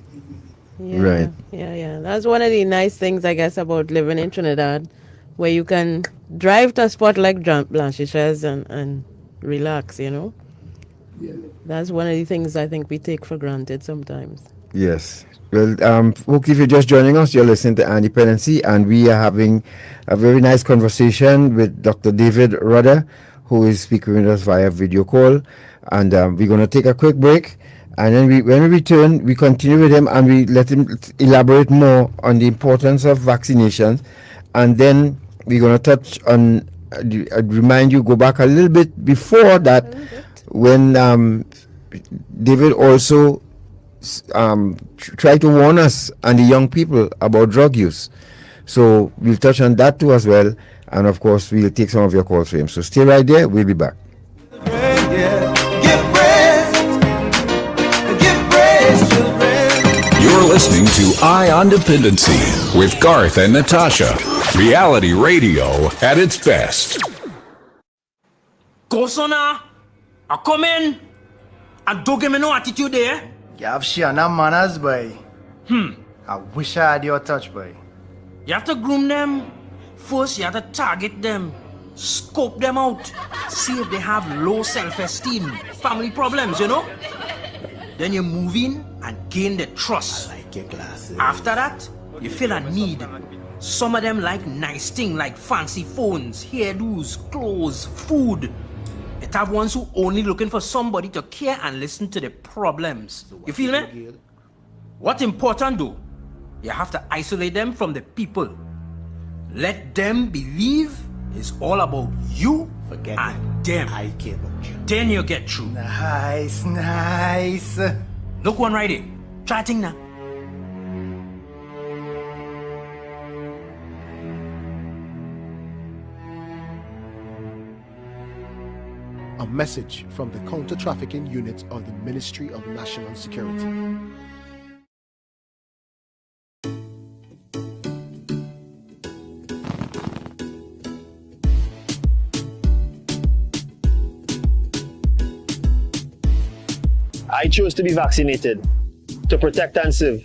Speaker 6: Yeah,
Speaker 5: Right.
Speaker 6: Yeah. That's one of the nice things, I guess, about living in Trinidad, where you can drive to a spot like Blanchisseuse and relax, you know?
Speaker 2: Yeah.
Speaker 6: That's one of the things I think we take for granted sometimes.
Speaker 5: Yes. Well, folks, if you're just joining us, you're listening to Dependency, and we are having a very nice conversation with Dr. David Rudder, who is speaking with us via video call. And we're going to take a quick break. And then when we return, we continue with him and we let him elaborate more on the importance of vaccinations. And then we're going to touch on, I'd remind you, go back a little bit before that, when David also tried to warn us and the young people about drug use. So we'll touch on that too as well. And of course, we'll take some of your calls for him. So stay right there. We'll be back.
Speaker 3: You're listening to Eye on Dependency with Garth and Natasha. Reality radio at its best.
Speaker 7: Go, sona. I come in and don't give me no attitude there.
Speaker 18: You have shit no manners, boy. I wish I had your touch, boy.
Speaker 7: You have to groom them. First, you have to target them. Scope them out. See if they have low self-esteem, family problems, you know? Then you move in and gain the trust.
Speaker 18: I like your glasses.
Speaker 7: After that, you feel a need. Some of them like nice things like fancy phones, hairdos, clothes, food. It have ones who only looking for somebody to care and listen to the problems. You feel me? What's important though, you have to isolate them from the people. Let them believe it's all about you and them.
Speaker 18: I care about you.
Speaker 7: Then you get through.
Speaker 18: Nice.
Speaker 7: Look one right here. Try a thing now.
Speaker 8: A message from the counter-trafficking unit of the Ministry of National Security.
Speaker 9: I chose to be vaccinated to protect and serve.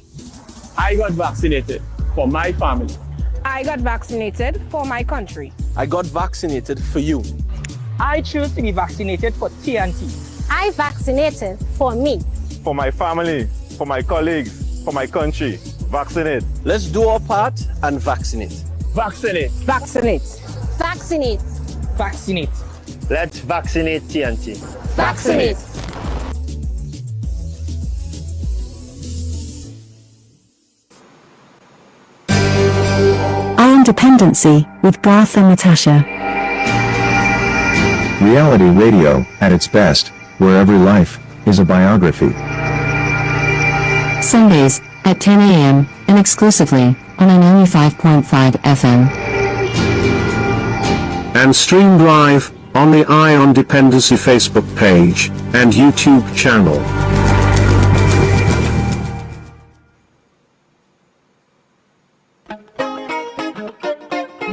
Speaker 10: I got vaccinated for my family.
Speaker 11: I got vaccinated for my country.
Speaker 12: I got vaccinated for you.
Speaker 13: I choose to be vaccinated for TNT.
Speaker 14: I vaccinated for me.
Speaker 15: For my family, for my colleagues, for my country. Vaccinate.
Speaker 12: Let's do our part and vaccinate.
Speaker 13: Vaccinate.
Speaker 11: Vaccinate.
Speaker 14: Vaccinate.
Speaker 13: Vaccinate.
Speaker 9: Let's vaccinate TNT.
Speaker 14: Vaccinate.
Speaker 16: Eye on Dependency with Garth and Natasha.
Speaker 17: Reality radio at its best, where every life is a biography.
Speaker 16: Sundays at 10 a.m. and exclusively on a 95.5 FM.
Speaker 17: And streamed live on the Eye on Dependency Facebook page and YouTube channel.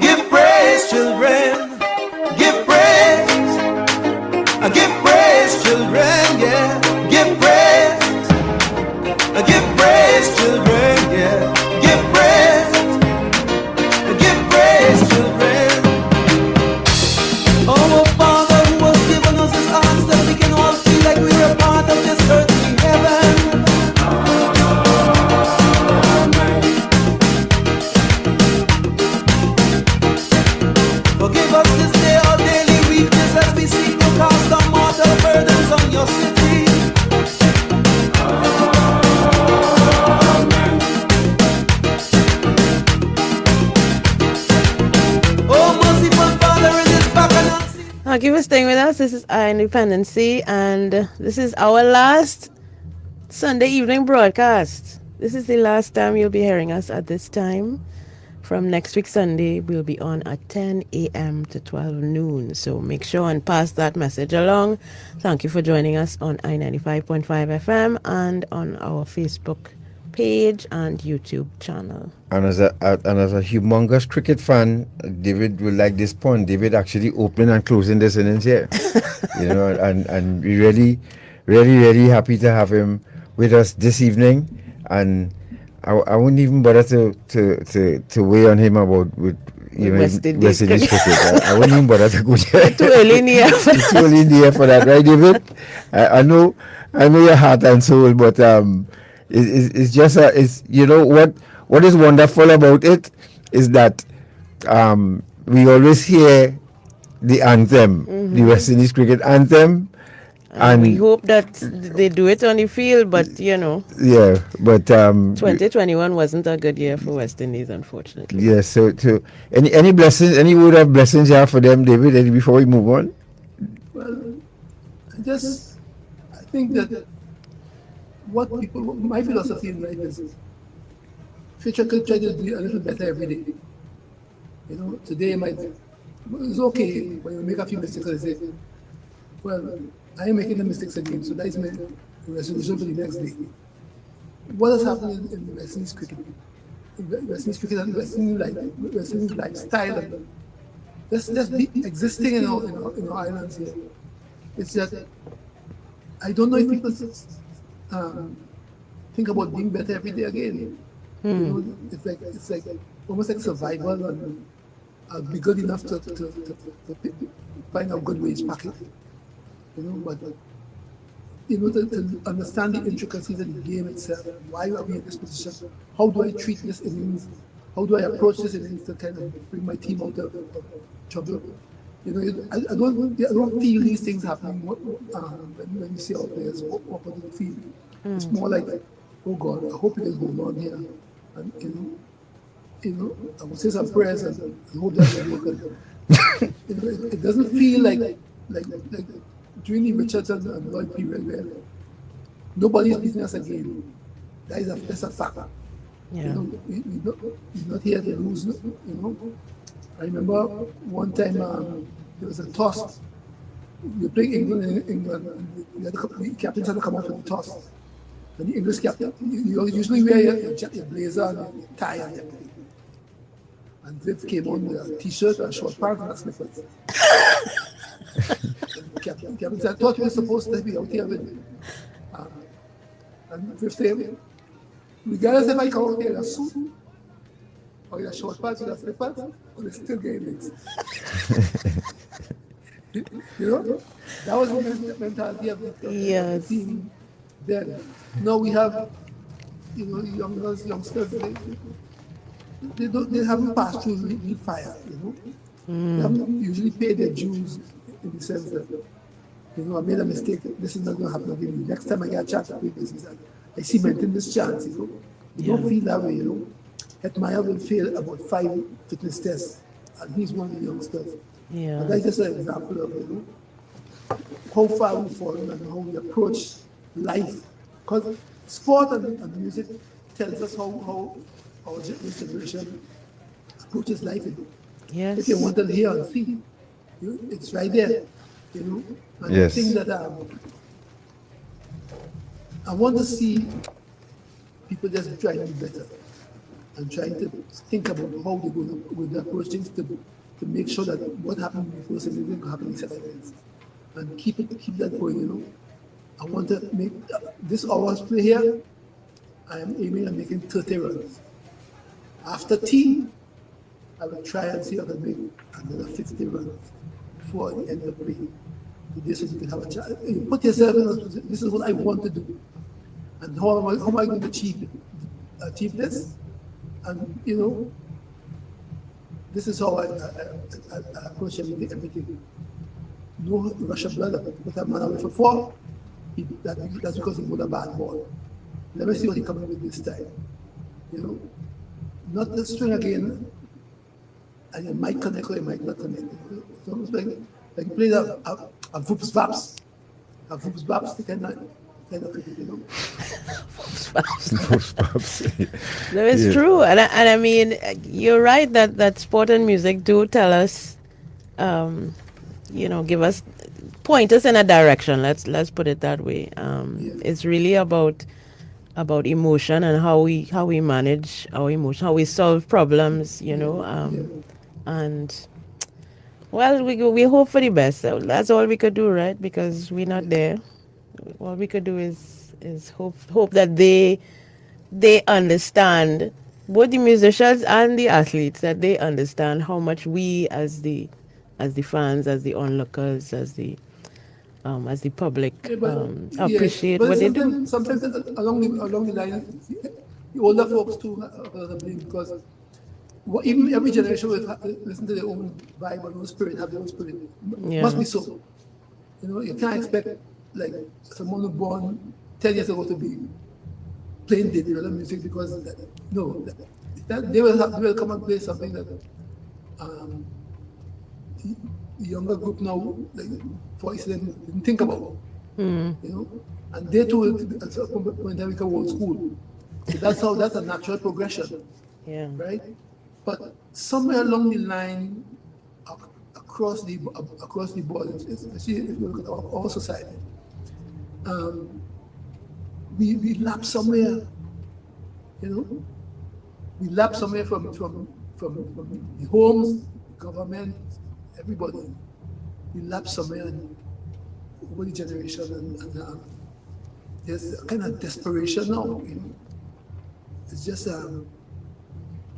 Speaker 4: Give praise, children. Give praise. Give praise.
Speaker 6: Thank you for staying with us. This is our Dependency, and this is our last Sunday evening broadcast. This is the last time you'll be hearing us at this time. From next week Sunday, we'll be on at 10 a.m. to 12 noon. So make sure and pass that message along. Thank you for joining us on I-95.5 FM and on our Facebook page and YouTube channel.
Speaker 5: And as a humongous cricket fan, David will like this point. David actually opening and closing this innings here. And we're really happy to have him with us this evening. And I wouldn't even bother to weigh on him about West Indies cricket. I wouldn't even bother to go there.
Speaker 6: Too early in the year.
Speaker 5: Too early in the year for that, right, David? I know your heart and soul, but it's just what is wonderful about it is that we always hear the anthem, the West Indies cricket anthem.
Speaker 6: And we hope that they do it on the field, but
Speaker 5: Yeah, but
Speaker 6: 2021 wasn't a good year for West Indies, unfortunately.
Speaker 5: Yes, so any blessings, any word of blessings you have for them, David, before we move on?
Speaker 2: Well, I think that my philosophy in life is future could try to do a little better every day. Today it's okay when you make a few mistakes and say, well, I am making the mistakes again, so that is my resolution for the next day. What has happened in West Indies cricket? West Indies cricket and West Indies lifestyle, and just be existing in our islands here. It's that I don't know if people think about being better every day again. It's like almost like survival, and I'll be good enough to find a good wage packet. But to understand the intricacies of the game itself, why are we in this position? How do I treat this innings? How do I approach this innings to kind of bring my team out of trouble? I don't feel these things happening when you see our players walk onto the field. It's more like, oh God, I hope it is going on here. And I will say some prayers and hope that it will work. It doesn't feel like during the Richardson and Lloyd period where nobody is beating us again. That's a fact.
Speaker 6: Yeah.
Speaker 2: We're not here to lose. I remember one time there was a toss. We were playing England in England, and the captains had to come out for the toss. And the English captain, you usually wear your blazer and your tie and everything. And Viv came on with a t-shirt and short pants and a slippers. Captain said, I thought you were supposed to be out here with me. And Viv said, regardless if I come out here in a suit, or in a short pants with a slippers, or still getting it. That was the mentality of the team then. Now we have, youngsters, they haven't passed through the fire, They haven't usually paid their dues in the sense that, I made a mistake, this is not going to happen again. Next time I get a chance to play this, I cemented this chance, You don't feel that way, Hetmaya will fail about 5 fitness tests, and he's one of the youngsters.
Speaker 6: Yeah.
Speaker 2: And that's just an example of, how far we've fallen and how we approach life. Because sport and music tells us how this generation approaches life.
Speaker 6: Yes.
Speaker 2: If you want to hear and see, it's right there. And
Speaker 5: Yes.
Speaker 2: I think that I want to see people just trying to be better and trying to think about how they're going to approach things to make sure that what happened before something will happen in seconds. And keep that going, I want to make this hour's play here. I am aiming at making 30 runs. After tea, I will try and see if I can make another 50 runs before the end of the play. This is you can have a chance. You put yourself in this is what I want to do. And how am I going to achieve this? And this is how I approach everything. No rush of blood. Put that man away for 4. That's because he put a bad ball. Let me see what he comes with this time. Not the string again, and it might connect or it might not connect. It's almost like Like you play a Voops Vaps. A Voops Vaps, they kind of you know.
Speaker 6: No, it's true, and I mean, you're right that sport and music do tell us, give us point us in a direction. Let's put it that way. It's really about emotion and how we manage our emotion, how we solve problems, and well, we hope for the best. So that's all we could do, right? Because we're not there. All we could do is hope that they understand, both the musicians and the athletes, that they understand how much we as the fans, as the onlookers, as the public appreciate what they do.
Speaker 2: Sometimes along the line, the older folks too are the blame, because even every generation will listen to their own vibe and own spirit, have their own spirit. Must be so. You can't expect like someone who born 10 years ago to be playing David Rudder music, because they will come and play something that the younger group now, like voice them, didn't think about. And they too will at some point become old school. So that's a natural progression. Right? But somewhere along the line, across the board, especially if you look at our society, we lap somewhere. We lap somewhere from the homes, the government, everybody. We lap somewhere over the generation, and there's a kind of desperation now. It's just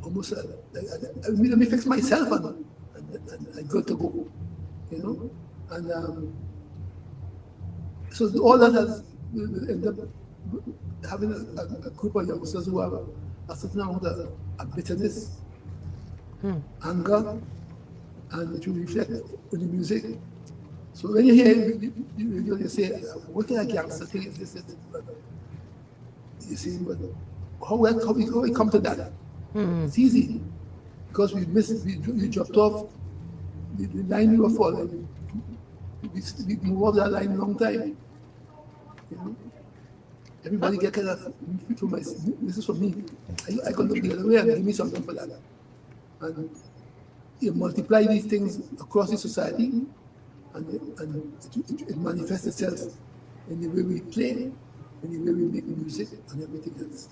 Speaker 2: almost let me fix myself and I got to go, and so all that has ended up having a group of youngsters who have a certain amount of bitterness, anger, and it will reflect in the music. So when you hear you say, what kind of gangster thing is this? You see, but how we come to that? It's easy, because we dropped off the line we were following. We moved off that line a long time. Everybody get kind of from this is for me. I got to look the other way and give me something for that. And you multiply these things across the society, and it manifests itself in the way we play, in the way we make music, and everything else.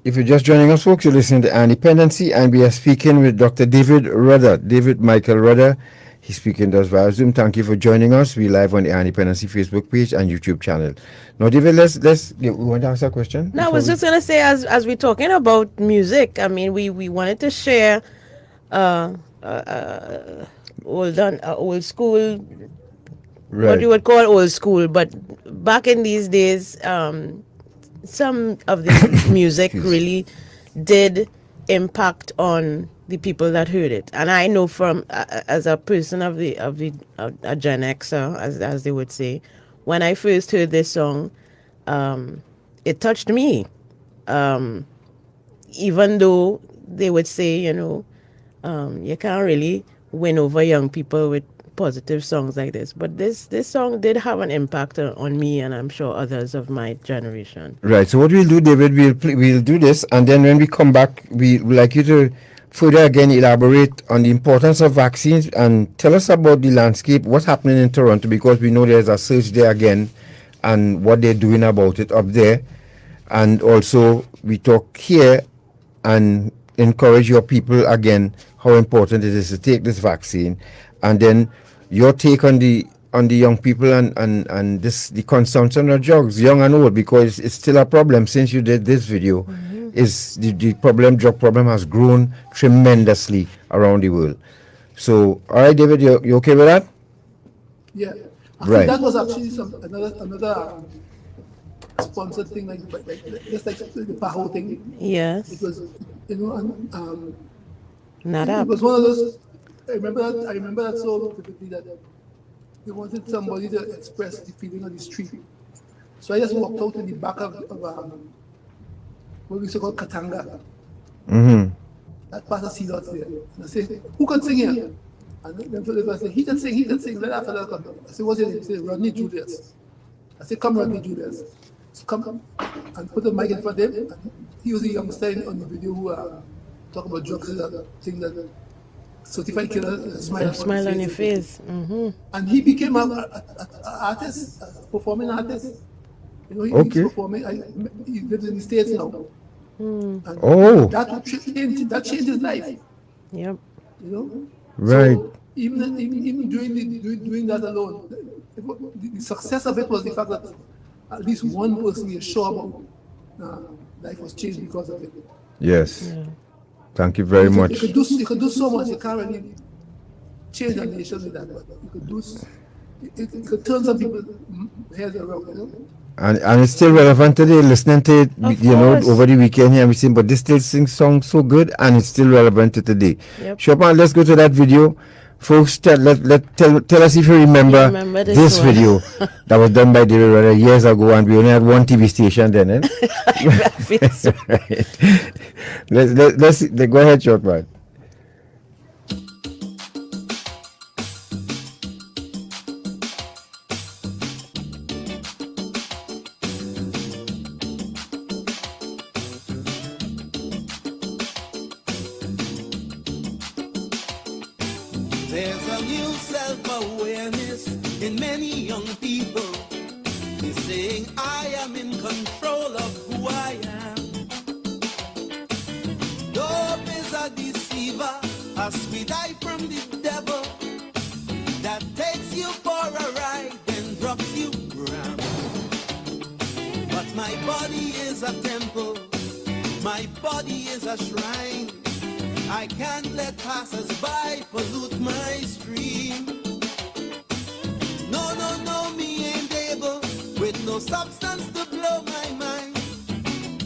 Speaker 5: If you're just joining us, folks, you're listening to Dependency, and we are speaking with Dr. David Rudder, David Michael Rudder. He's speaking to us via Zoom. Thank you for joining us. We're live on the Dependency Facebook page and YouTube channel. Now, David, we want to ask a question?
Speaker 6: No, I was just going to say, as we're talking about music, I mean, we wanted to share old school,
Speaker 5: right,
Speaker 6: what you would call old school, but back in these days, some of the music really did impact on the people that heard it. And I know from as a person of a Gen Xer, as they would say, when I first heard this song, it touched me. Even though they would say, you can't really win over young people with positive songs like this, but this song did have an impact on me, and I'm sure others of my generation.
Speaker 5: Right. So what we'll do, David, we'll do this, and then when we come back, we would like you to further again elaborate on the importance of vaccines and tell us about the landscape, what's happening in Toronto, because we know there's a surge there again, and what they're doing about it up there. And also we talk here and encourage your people again how important it is to take this vaccine, and then your take on the young people and the consumption of drugs, young and old, because it's still a problem. Since you did this video, is the drug problem has grown tremendously around the world. So, all right, David, you okay with that?
Speaker 2: Yeah.
Speaker 5: Right.
Speaker 2: That was actually another sponsored thing, like just like the Paho thing.
Speaker 6: Yes.
Speaker 2: Because
Speaker 6: not
Speaker 2: it
Speaker 6: up.
Speaker 2: was one of those. I remember that so vividly, that they wanted somebody to express the feeling on the street. So I just walked out in the back of what we used to call Katanga. That part of sea lots there. And I said, who can sing here? And then I said, he can sing, let that fella come. I said, what's your name? He said, Rodney Julius. I said, come Rodney Julius. So come and put the mic in front of him. And he was a youngster on the video who talk about drugs and that thing that certified killer
Speaker 6: smile on your face. Mm-hmm.
Speaker 2: And he became an artist, a performing artist. You know, he's performing. He lives in the States now.
Speaker 6: Mm.
Speaker 2: That changed his life.
Speaker 6: Yep.
Speaker 2: You know?
Speaker 5: Right.
Speaker 2: So even doing that alone, the success of it was the fact that at least one person you're sure about life was changed because of it.
Speaker 5: Yes.
Speaker 6: Yeah.
Speaker 5: Thank you very much.
Speaker 2: You could do so much. You can't really change a nation with that, but you could do. It could turn some people's heads around. You know?
Speaker 5: And it's still relevant today, listening to it, over the weekend here, everything, but this still sings songs so good, and it's still relevant to today.
Speaker 6: Yep.
Speaker 5: Chopin, let's go to that video. Folks, tell us if you remember this video that was done by David Rudder years ago, and we only had one TV station then. Right. Let's go ahead, Chopin.
Speaker 4: There's a new self-awareness in many young people. They're saying, I am in control of who I am. Dope is a deceiver, a sweet eye from the devil that takes you for a ride and drops you around. But my body is a temple, my body is a shrine. I can't let passers-by pollute my stream. No, me ain't able with no substance to blow my mind.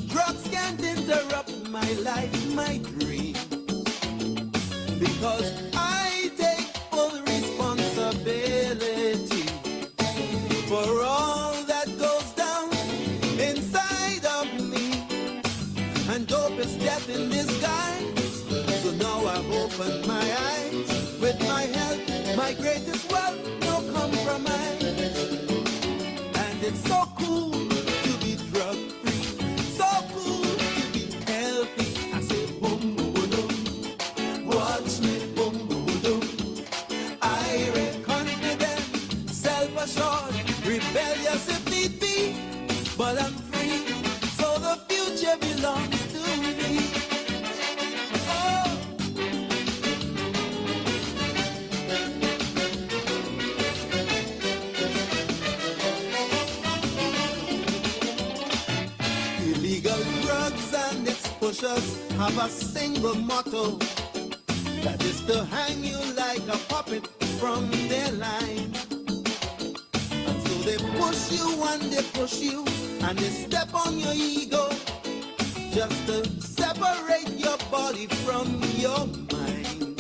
Speaker 4: Drugs can't interrupt my life, my dream. Because I take full responsibility for all that goes down inside of me. And dope is death in disguise. So now I've opened my eyes. With my health, my greatest wealth, no compromise. And it's so cool to be drug free, so cool to be healthy. I say boom boom boom, watch me boom boom boom. I confident, self-assured, rebellious if need be, but I'm free. So the future belongs to me. Pushers have a single motto, that is to hang you like a puppet from their line. And so they push you and they push you and they step on your ego just to separate your body from your mind.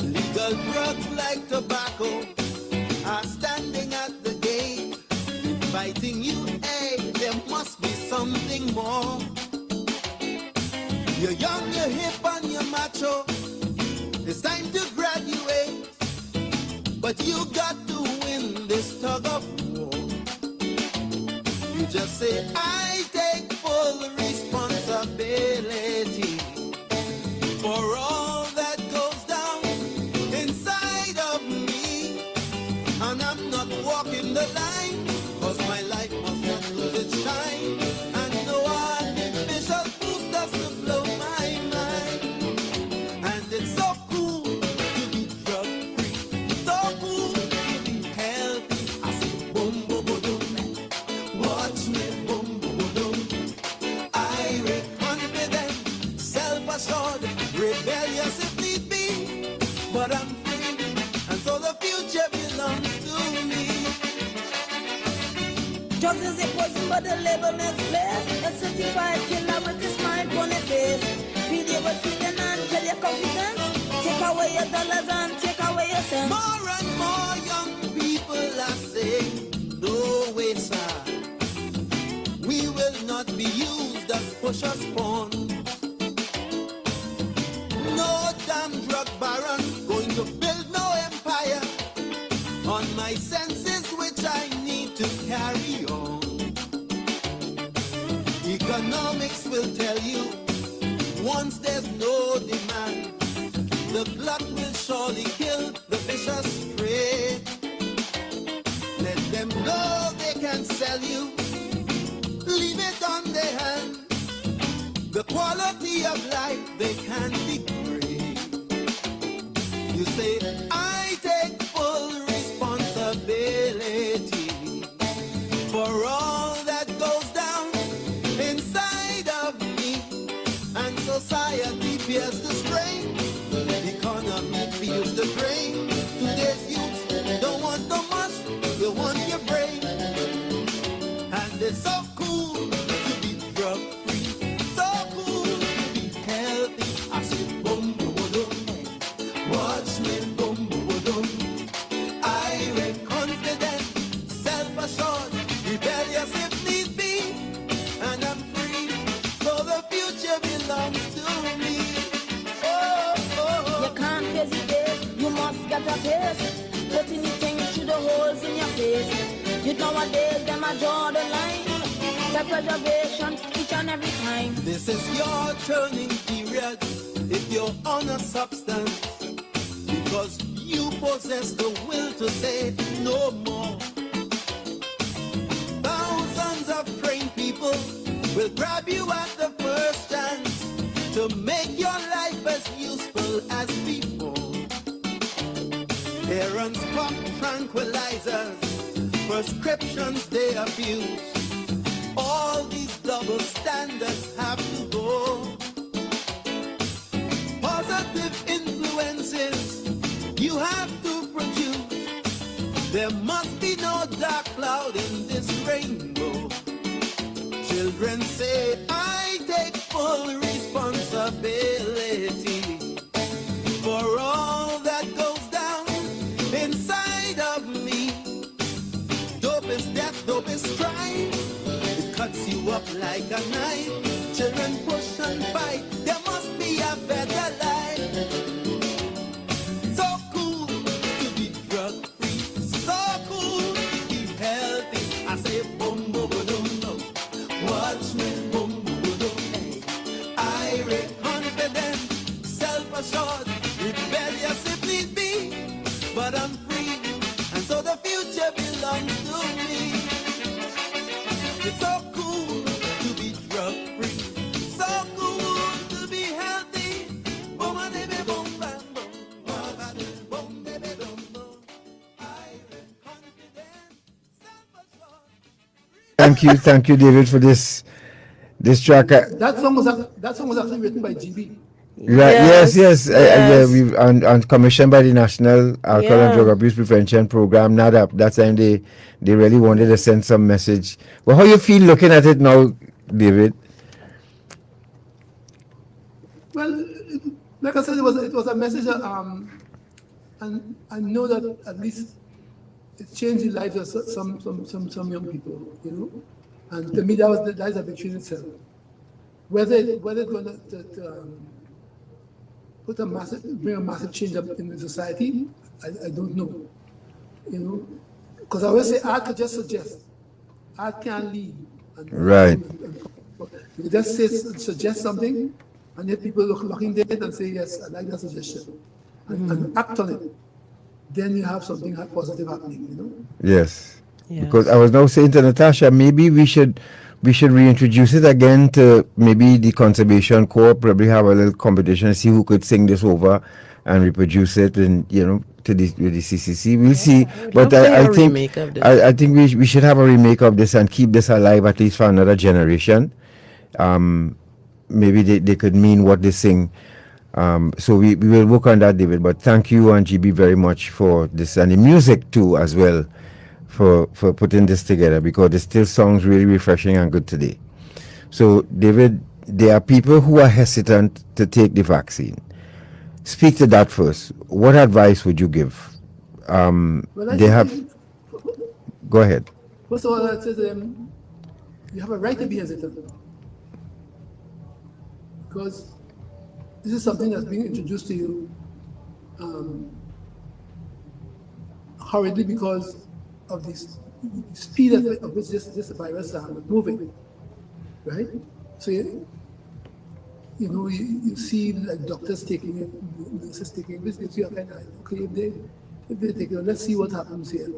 Speaker 4: Legal drugs like tobacco are standing at the gate, inviting you, hey, there must be something more. You're young, you're hip, and you're macho. It's time to graduate, but you got to win this tug of war. You just say, I take full responsibility for all that goes down inside of me. And I'm not walking the line, cause my life must not lose its shine. And no artificial boosters to blow my mind. And it's so cool to be drug free, so cool to be healthy. I say boom boom boom, watch me boom boom boom. I confident, self-assured, rebellious if need be, but I'm free, and so the future belongs to me.
Speaker 19: Drugs is a poison, but the label misplaced. A certified killer with a smile on his face. Feed you with feeling and kill your confidence. Take away your dollars and take away your cents.
Speaker 4: More and more young people are saying, no way, sir. We will not be used as pushers' pawns. No damn drug baron going to build once there's no demand, the glut will surely kill the vicious prey. Let them know they can sell you, leave it on their hand. The quality of life they can degrade. You say, I take full responsibility for all that goes down inside of me. And society fears the strain, economy feels the drain. Today's youth don't want no much, they want your brain. And it's so cool to be drug free, so cool to be healthy. I say boom boom boom, watch me boom boom boom. Irate, confident, self-assured, rebellious if need be, and I'm free, so the future belongs to me. Oh, oh.
Speaker 19: You can't hesitate, you must get a taste. Putting your things through the holes in your face. You nowadays, them a draw the line. Self-preservation each and every time.
Speaker 4: This is your turning period if you're on a substance, because you possess the will to say no more. Thousands of trained people will grab you at the first chance to make your life as useful as before. Parents pop tranquilizers, prescriptions they abuse. All these double standards have to go. Positive influences you have to produce. There must be no dark cloud in this rainbow. Children say, I take full responsibility for all that goes down inside of me. Dope is death, dope is crime. It cuts you up like a knife. Children push and fight. There must be a better life. So cool to be drug free. So cool to be healthy. I say boom boom boom boom. Watch me boom boom boom. Irate, confident, self-assured, rebellious if need be, but I'm free, and so the future belongs to me. It's so cool to be drug free, so cool to be healthy. Boom a dibby boom bam boom, boom dibby boom boom. Irate, confident, self-assured.
Speaker 5: Thank you, David, for this track.
Speaker 2: That song was actually written by GB.
Speaker 5: Right. Yes. We've on commissioned by the National Alcohol and Drug Abuse Prevention Program, NADAP. That time they really wanted to send some message. Well, how you feel looking at it now, David?
Speaker 2: Well, like I said, it was a message, and I know that at least it changed the lives of some young people, you know. And to me, that is a victory in itself. Whether it's going to bring a massive change up in the society, I don't know, you know. Because I always say art could just suggest, art can't lead.
Speaker 5: Right.
Speaker 2: You just suggest something, and then people looking at it and say, yes, I like that suggestion, and act on it. Then you have something positive happening, you know.
Speaker 5: Yes. Because I was now saying to Natasha, maybe we should reintroduce it again to maybe the Conservation Corps, probably have a little competition, see who could sing this over and reproduce it, and with the CCC. We'll see. But I think we should have a remake of this and keep this alive at least for another generation. Maybe they could mean what they sing. So we will work on that, David. But thank you and GB very much for this, and the music too as well, for putting this together, because it still sounds really refreshing and good today. So David, there are people who are hesitant to take the vaccine. Speak to that first. What advice would you give? Go ahead.
Speaker 2: First of all, I say to them, you have a right to be hesitant, because this is something that's being introduced to you hurriedly because of the speed of which this virus is moving, right? So you see like doctors taking it, nurses taking it. This gives you a kind of, okay, if they take it, let's see what happens here.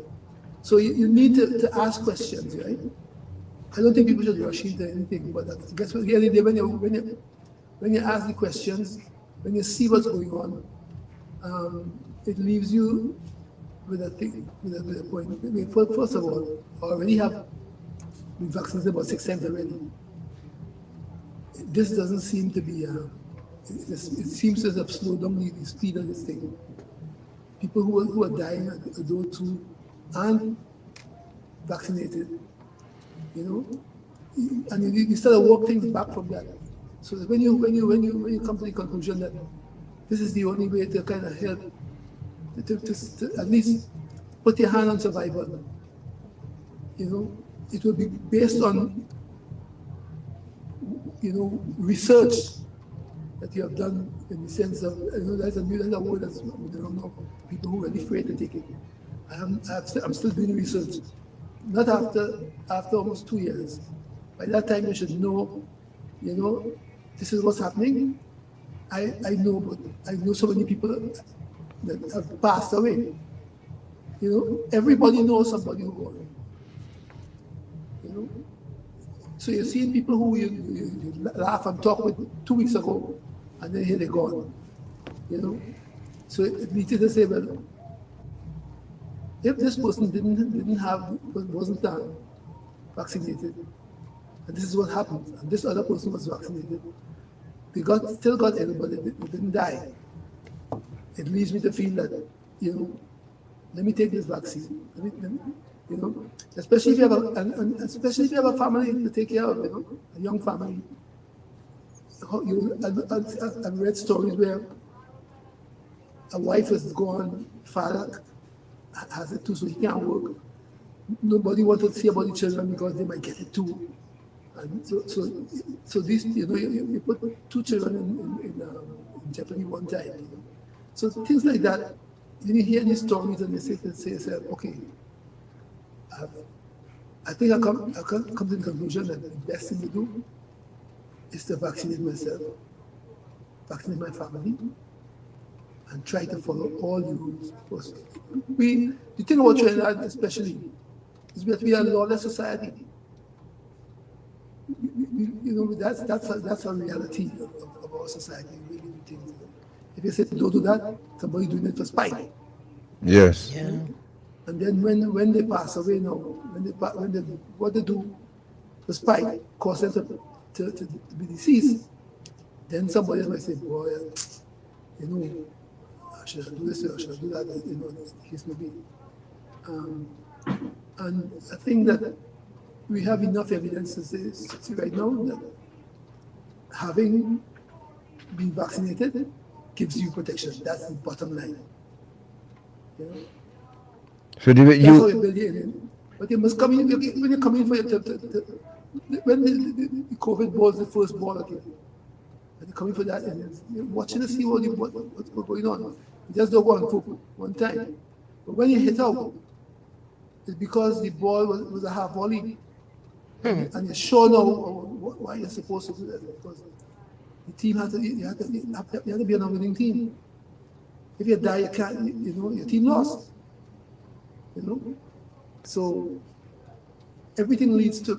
Speaker 2: So you need to ask questions, right? I don't think people should rush into anything, but I guess when you ask the questions, when you see what's going on, it leaves you with a thing, with a point. I mean, first of all, I already have been vaccinated about 6 times already. This doesn't seem to be, it seems to have slowed down the speed of this thing. People who are dying are those who aren't vaccinated, and you start to work things back from that. So that when you come to the conclusion that this is the only way to kind of help, to at least put your hand on survival, it will be based on research that you have done in the sense of, that's a word that's people who are really afraid to take it. I'm still doing research. Not after almost 2 years. By that time you should know, this is what's happening. I know, but I know so many people that have passed away. Everybody knows somebody who got it. So you're seeing people who you laugh and talk with 2 weeks ago, and then here they're gone. So it leads you to say, well, if this person wasn't vaccinated, and this is what happened, and this other person was vaccinated, they still got ill, but they didn't die. It leads me to feel that, let me take this vaccine. Especially if you have a family to take care of, a young family. I've read stories where a wife is gone, father has it too, so he can't work. Nobody wants to see about the children because they might get it too. And so these, you put 2 children in jeopardy one time. So things like that, you hear these stories and they say, okay, I think I come to the conclusion that the best thing to do is to vaccinate myself, vaccinate my family, and try to follow all the rules. The thing about Trinidad especially is that we are a lawless society. That's a reality of our society. We really do things. If you say don't do that, somebody doing it for spite.
Speaker 5: Yes.
Speaker 6: Yeah.
Speaker 2: And then when they pass away now, what they do for spite cause them to be deceased, then somebody else might say, boy, I should do this or I should do that, the case may be. And I think that we have enough evidence to say right now that having been vaccinated gives you protection. That's the bottom line.
Speaker 5: So
Speaker 2: that's how you build the alien. But you must come in, when you come in for when the COVID ball is the first ball again, and you come in for that, and you're watching to see what's going on. You just don't go on one time. But when you hit out, it's because the ball was a half volley. And you're sure now why you're supposed to do that, because the team you have to be on a winning team. If you die, you can't, your team lost. So everything leads to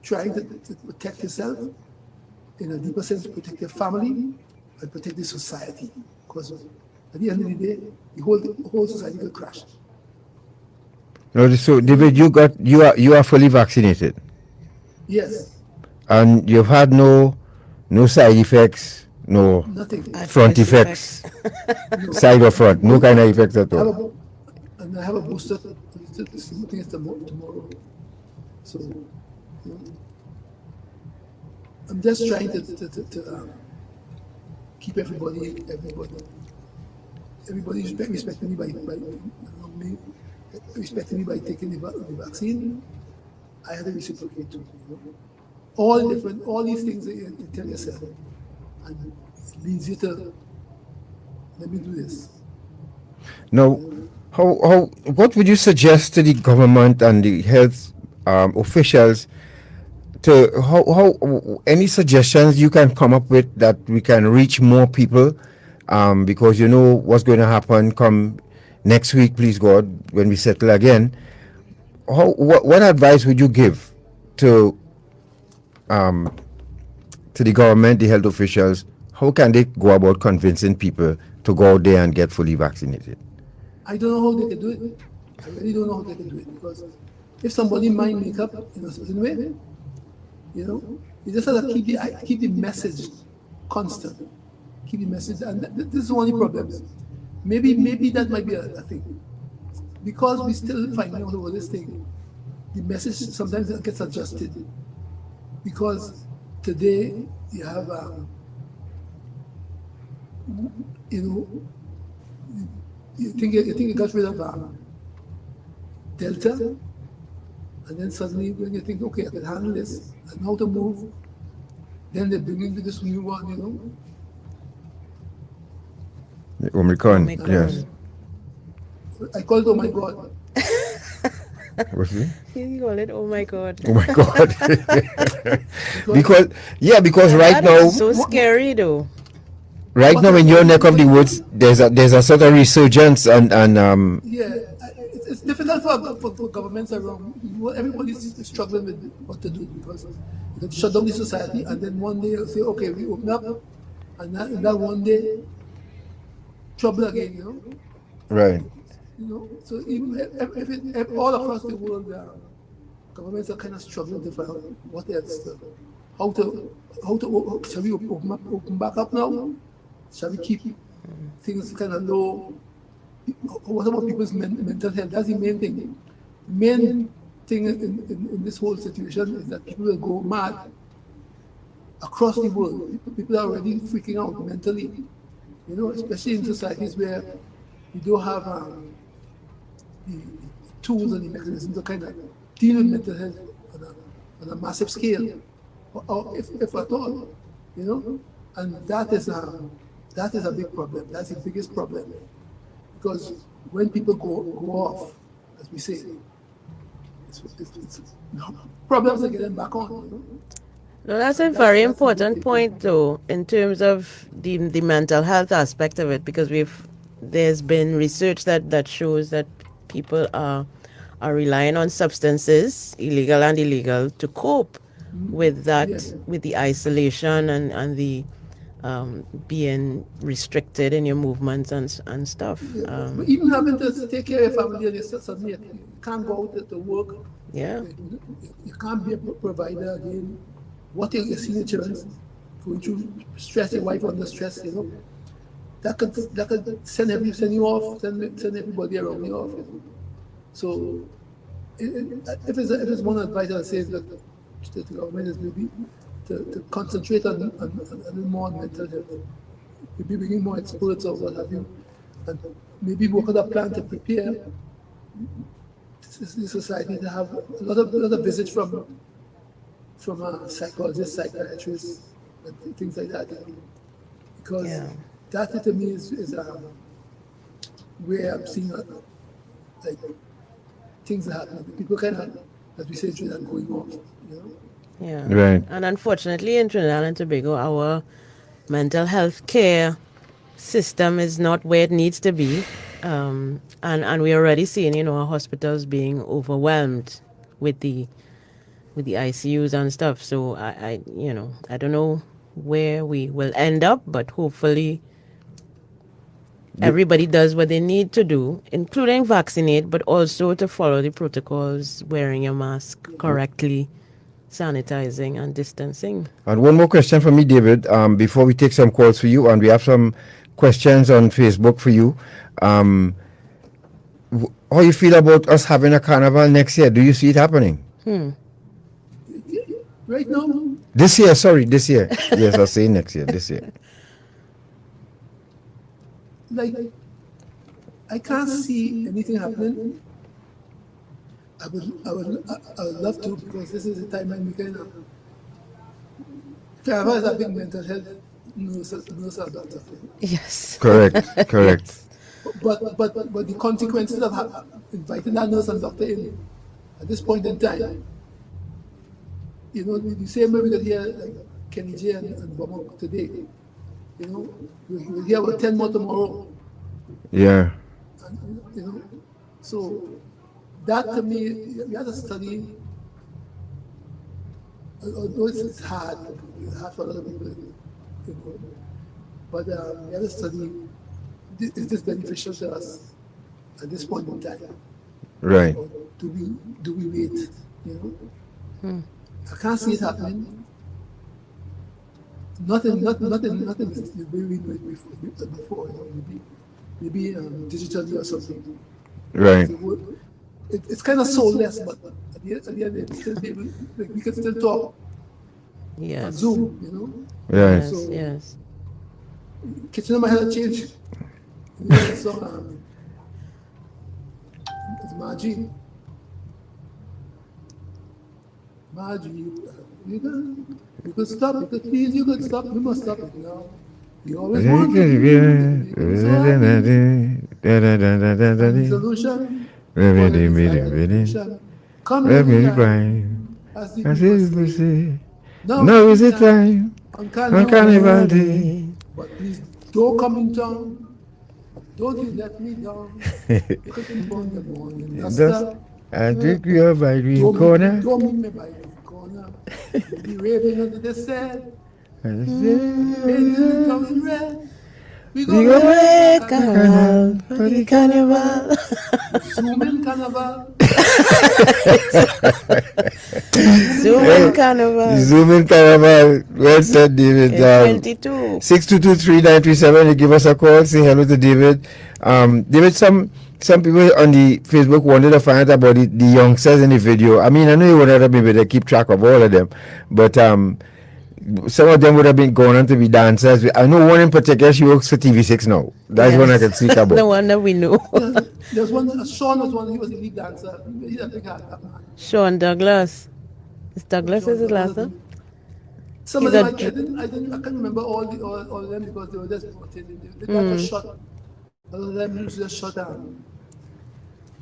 Speaker 2: trying to protect yourself, in a deeper sense, protect your family and protect the society. Because at the end of the day, the whole society will crash.
Speaker 5: No, so David, you are fully vaccinated.
Speaker 2: Yes.
Speaker 5: And you've had no side effects, no
Speaker 2: nothing.
Speaker 5: Front effects, side or front, no kind of effects at all.
Speaker 2: And I have a booster tomorrow. So I'm just trying to keep everybody respecting me by respecting me by taking the vaccine. I had to reciprocate too. All these things that you tell yourself, and it leads you to let me do this.
Speaker 5: Now, what would you suggest to the government and the health officials to how any suggestions you can come up with that we can reach more people, because you know what's going to happen come next week, please God, when we settle again. What advice would you give to the government, the health officials? How can they go about convincing people to go out there and get fully vaccinated?
Speaker 2: I don't know how they can do it. I really don't know how they can do it, because if somebody mind make up in a certain way, you know, you just have to keep the message constant. Keep the message, and this is the only problem. Maybe that might be a thing, because we still finding out about this thing. The message sometimes it gets adjusted, because today you have, you know, you think you got rid of Delta, and then suddenly when you think, okay, I can handle this, I know how to move, then they bring in this new one, you know.
Speaker 5: The Omicron, yes.
Speaker 2: I call it, oh my God.
Speaker 5: What's it?
Speaker 6: You call it, oh my God.
Speaker 5: Oh my God. because right
Speaker 6: that
Speaker 5: now,
Speaker 6: is so scary though.
Speaker 5: Right now in your neck of the woods, there's a sort of resurgence and
Speaker 2: yeah, it's difficult for governments around. Everybody's struggling with what to do, because you can shut down the society, and then one day you'll say, okay, we open up, and that one day, trouble again, you know.
Speaker 5: Right.
Speaker 2: You know, so even if all across the world, governments are kind of struggling to find out what else, how to shall we open back up now? Shall we keep things kind of low? What about people's mental health? That's the main thing. The main thing in this whole situation is that people will go mad across the world. People are already freaking out mentally, you know, especially in societies where you don't have the tools and the mechanisms to kind of deal with mental health on a massive scale, or if at all, you know. And that is a big problem. That's the biggest problem, because when people go off, as we say, it's problems are getting back on. You know?
Speaker 6: No, that's a very important point, though, in terms of the mental health aspect of it, because there's been research that shows that people are relying on substances, illegal and illegal, to cope with that, with the isolation and the being restricted in your movements and stuff.
Speaker 2: But even having to take care of your family, and suddenly you can't go out to work.
Speaker 6: Yeah.
Speaker 2: You can't be a provider again. What your senior children going through stress, your wife under stress, you know. That could send you off, send everybody around you off. You know? So if it's one advice I say is that the government is maybe to concentrate on a little more on mental health, maybe bringing more experts or what have you, and maybe work on a plan to prepare the society to have a lot of visits from psychologists, psychiatrists, and things like that. Because that to me is where I'm seeing like things are happening. People kind of, as we say, are going off, you know.
Speaker 6: Yeah.
Speaker 5: Right.
Speaker 6: And unfortunately, in Trinidad and Tobago, our mental health care system is not where it needs to be. And we're already seeing, you know, our hospitals being overwhelmed with the ICUs and stuff. So I don't know where we will end up, but hopefully everybody does what they need to do, including vaccinate, but also to follow the protocols, wearing your mask correctly, sanitizing and distancing.
Speaker 5: And one more question for me, David, before we take some calls for you, and we have some questions on Facebook for you. How you feel about us having a carnival next year? Do you see it happening?
Speaker 2: Right now?
Speaker 5: This year. Yes, I'll say next year, this year.
Speaker 2: Like, I can't see anything happening. I would love to, because this is the time when we kind of. Carnival is a big mental health nurse or doctor.
Speaker 6: Yes.
Speaker 5: Correct.
Speaker 2: But the consequences of inviting that nurse and doctor in at this point in time, You know, the same way we could hear like Kenny J and Bomo today. You know, we'll hear about 10 more tomorrow.
Speaker 5: Yeah.
Speaker 2: And, you know, so that to me, you have to study. Although it's hard for a lot of people, you know, but we have to study. Is this beneficial to us at this point in time?
Speaker 5: Right.
Speaker 2: Or do we wait? You know, I can't see it happening. Nothing is the way we know it before. You know, maybe digitally or something.
Speaker 5: Right.
Speaker 2: So it's kind of soulless, but at the end of the day, still be able, like, we can still talk.
Speaker 6: Yes.
Speaker 2: On Zoom, you know.
Speaker 5: Right.
Speaker 6: Yes.
Speaker 2: So,
Speaker 6: Yes.
Speaker 2: Kitchen in my head changed. You know, so it's Margie. Margie, you could stop. You could please. You could stop. You must stop it now. You always want to solution. Come as the people say.
Speaker 5: Now is the time
Speaker 2: on
Speaker 5: Carnival Day.
Speaker 2: But please don't come in town. Don't you let me down. You could be born the morning.
Speaker 5: I drink you by the corner.
Speaker 2: Don't meet me by the corner. Be raving under the said. We
Speaker 6: go away, carnival, for the carnival.
Speaker 2: Zoom in carnival.
Speaker 6: Zoom in carnival.
Speaker 5: Zoom in carnival. Well said, David.
Speaker 6: 22.
Speaker 5: 6223937. You give us a call. Say hello to David. David, some people on the Facebook wanted to find out about the youngsters in the video. I mean, I know you would have been able to keep track of all of them, but some of them would have been going on to be dancers. I know one in particular, she works for TV6 now. That's one I can speak about.
Speaker 6: The one that we know.
Speaker 2: There's one, Sean was one, he was a lead dancer. He's a big heart, that man.
Speaker 6: Sean Douglas. Is Douglas is his last name?
Speaker 2: Some of them, I can't remember all of them because they were just brought in. They got a shot. All of them used just shot down.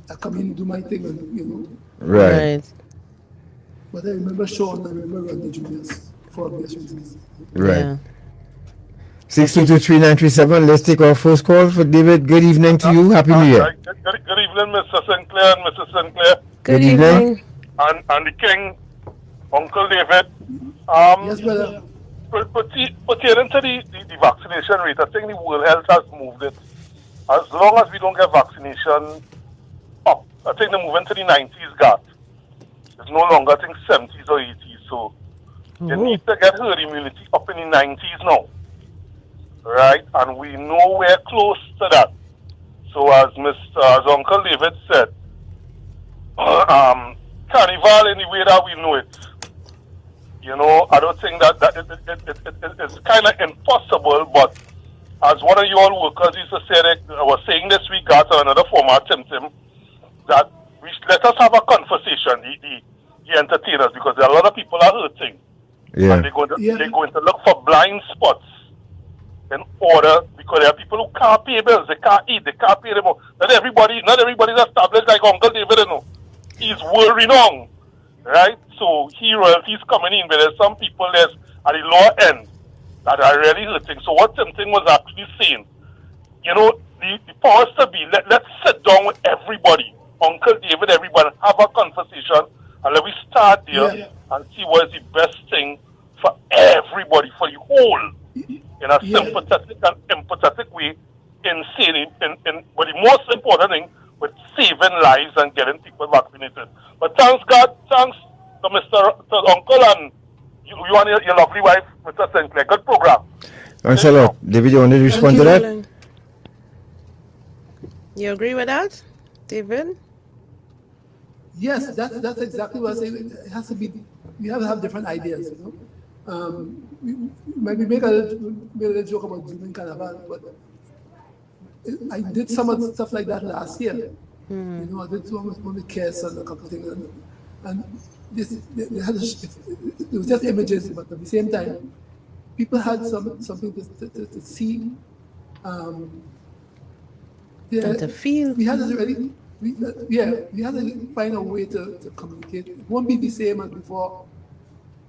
Speaker 2: I come in and do my thing, and, you know.
Speaker 5: Right.
Speaker 2: But I remember Sean, I remember Randy Juniors. For obvious reasons.
Speaker 5: Right.
Speaker 6: Yeah.
Speaker 5: 6223937. Let's take our first call for David. Good evening to you. Happy New Year.
Speaker 15: Good evening, Mr. Sinclair and Mrs. Sinclair.
Speaker 6: Good evening.
Speaker 15: And the King, Uncle David.
Speaker 2: Yes, brother.
Speaker 15: Pertaining to the vaccination rate, I think the World Health has moved it. As long as we don't get vaccination up, I think they're moving to the 90s, Gat. It's no longer, I think, 70s or 80s. So you need to get herd immunity up in the 90s now. Right? And we know we're close to that. So as Uncle David said, carnival in the way that we know it, you know, I don't think that it's kind of impossible, but as one of your workers used to say, I was saying this week, got another format, Tim, that let us have a conversation, the entertainers, because there are a lot of people are hurting.
Speaker 5: Yeah.
Speaker 15: And they're going to look for blind spots in order, because there are people who can't pay bills, they can't eat, they can't pay them. Not everybody's established like Uncle David, you know. He's world renowned, right? So royalties coming in, but there's some people there's at the lower end that are really hurting. So what Tim was actually saying, you know, the powers to be, let's sit down with everybody, Uncle David, everybody, have a conversation, and let me start there and see what is the best thing for everybody, for the whole, in a sympathetic and empathetic way, but the most important thing, with saving lives and getting people vaccinated. But thanks God, thanks to Uncle and you and your lovely wife, Mr. Sinclair. Good program.
Speaker 5: Thanks a lot. David, you want to respond to that?
Speaker 6: You agree with that, David?
Speaker 2: Yes, that's exactly what I say. It has to be, we have to have different ideas, you know. Maybe make a little joke about Zoom in Carnival, but I did some of the stuff like that last year. You know, I did one with Kess and a couple of things, and it was just images, but at the same time, people had something to see.
Speaker 6: And to feel.
Speaker 2: We had to we had to find a way to communicate. It won't be the same as before.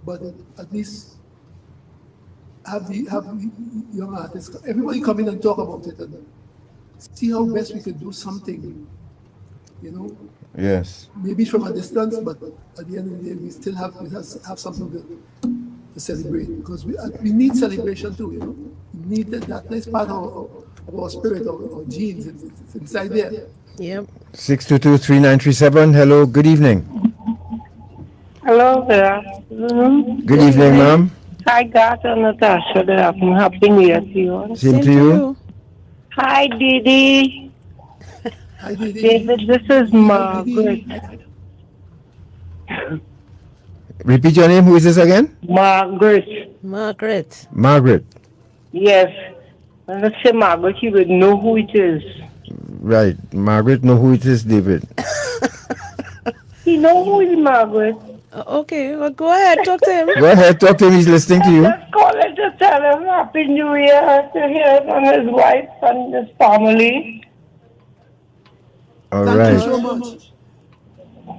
Speaker 2: but at least have the young artists, everybody come in and talk about it and see how best we could do something, you know.
Speaker 5: Yes.
Speaker 2: Maybe from a distance, but at the end of the day, we still have something to celebrate, because we need celebration too, you know. We need that nice part of our spirit, our genes, it's inside there.
Speaker 6: Yep.
Speaker 5: 622-3937. Hello, good evening.
Speaker 20: Hello there.
Speaker 5: Good evening, ma'am.
Speaker 20: Hi, God and Natasha. Happy New Year to you.
Speaker 5: Same to you.
Speaker 20: Hi, Didi.
Speaker 2: Hi, Didi.
Speaker 20: David, this is Margaret.
Speaker 5: Repeat your name. Who is this again?
Speaker 20: Margaret.
Speaker 6: Margaret.
Speaker 5: Margaret.
Speaker 20: Yes. When I say Margaret, you would know who it is.
Speaker 5: Right. Margaret know who it is, David.
Speaker 20: He know who is Margaret.
Speaker 6: Okay, well, go ahead, talk to him.
Speaker 5: Go ahead, talk to him. He's listening to you.
Speaker 20: Just call it to tell him Happy New Year to him and his wife and his family.
Speaker 5: All
Speaker 2: Thank
Speaker 5: right.
Speaker 2: you so much.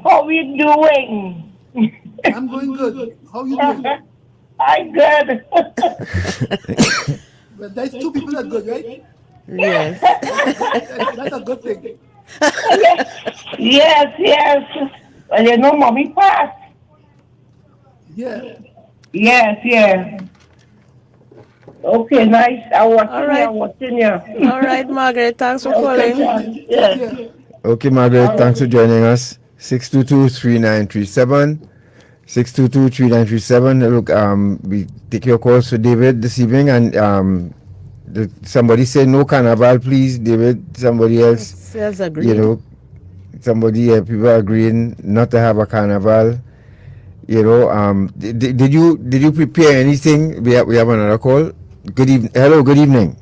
Speaker 20: How you doing?
Speaker 2: I'm going good. How you doing?
Speaker 20: I'm good.
Speaker 2: Well, there's two people that are good, right?
Speaker 6: Yes.
Speaker 2: That's a good thing.
Speaker 20: Yes. Well, you know, mommy passed.
Speaker 2: Yeah.
Speaker 20: Yes. Okay, nice. I'm watching you.
Speaker 6: All right, Margaret, thanks for calling.
Speaker 20: Yeah.
Speaker 5: Okay, Margaret, thanks for joining us. 622-3937. 622-3937. Look, we take your calls for David this evening, and somebody say no carnival, please, David. Somebody else,
Speaker 6: Yes, agreed.
Speaker 5: you know, people are agreeing not to have a carnival. You know, did you prepare anything? We have another call. Good evening. Hello, good evening.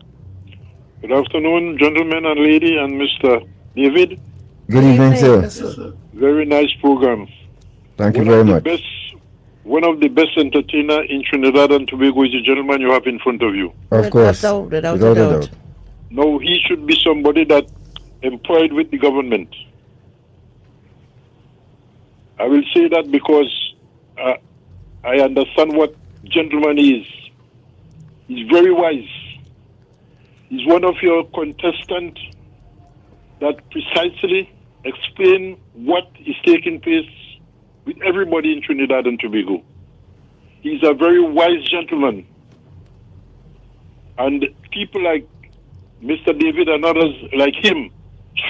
Speaker 21: Good afternoon, gentlemen and lady, and Mr. David.
Speaker 5: Good evening, sir.
Speaker 2: Yes, sir.
Speaker 21: Very nice program.
Speaker 5: Thank you very much.
Speaker 21: One of the best entertainer in Trinidad and Tobago is the gentleman you have in front of you.
Speaker 5: Of course.
Speaker 6: Without a doubt.
Speaker 21: No, he should be somebody that employed with the government. I will say that because I understand what gentleman is. He's very wise. He's one of your contestants that precisely explain what is taking place with everybody in Trinidad and Tobago. He's a very wise gentleman. And people like Mr. David and others like him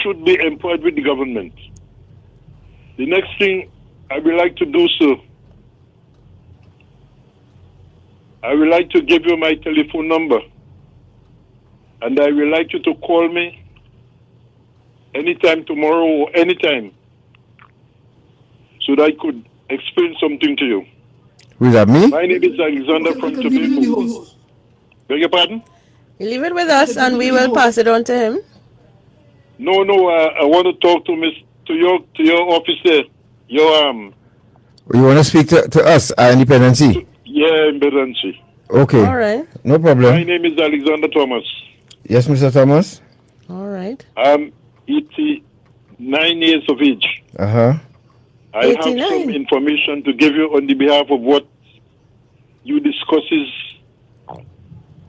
Speaker 21: should be employed with the government. The next thing I would like to do, sir, I would like to give you my telephone number. And I would like you to call me anytime tomorrow or anytime so that I could explain something to you.
Speaker 5: Who is that, me?
Speaker 21: My name is Alexander from Tobago. Beg your pardon?
Speaker 6: You leave it with us and we will pass it on to him.
Speaker 21: No, I want to talk to your office there. You
Speaker 5: want to speak to us at Dependency?
Speaker 21: Yeah, Dependency.
Speaker 5: Okay.
Speaker 6: All right.
Speaker 5: No problem.
Speaker 21: My name is Alexander Thomas.
Speaker 5: Yes, Mr. Thomas?
Speaker 6: All right.
Speaker 21: I'm 89 years of age.
Speaker 5: Uh-huh.
Speaker 21: I have some information to give you on the behalf of what you discusses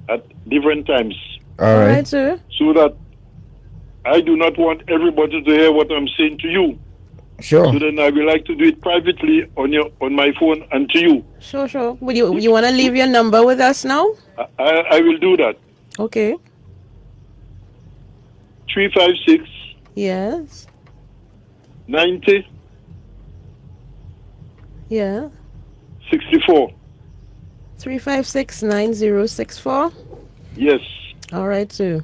Speaker 21: at different times.
Speaker 5: All right,
Speaker 6: sir.
Speaker 21: So that I do not want everybody to hear what I'm saying to you.
Speaker 5: Sure.
Speaker 21: So then I would like to do it privately on my phone and to you.
Speaker 6: Sure. Would you want to leave your number with us now?
Speaker 21: I will do that.
Speaker 6: Okay.
Speaker 21: 356.
Speaker 6: Yes.
Speaker 21: 90.
Speaker 6: Yeah.
Speaker 21: 64.
Speaker 6: 356-9064.
Speaker 21: Yes.
Speaker 6: All right, sir.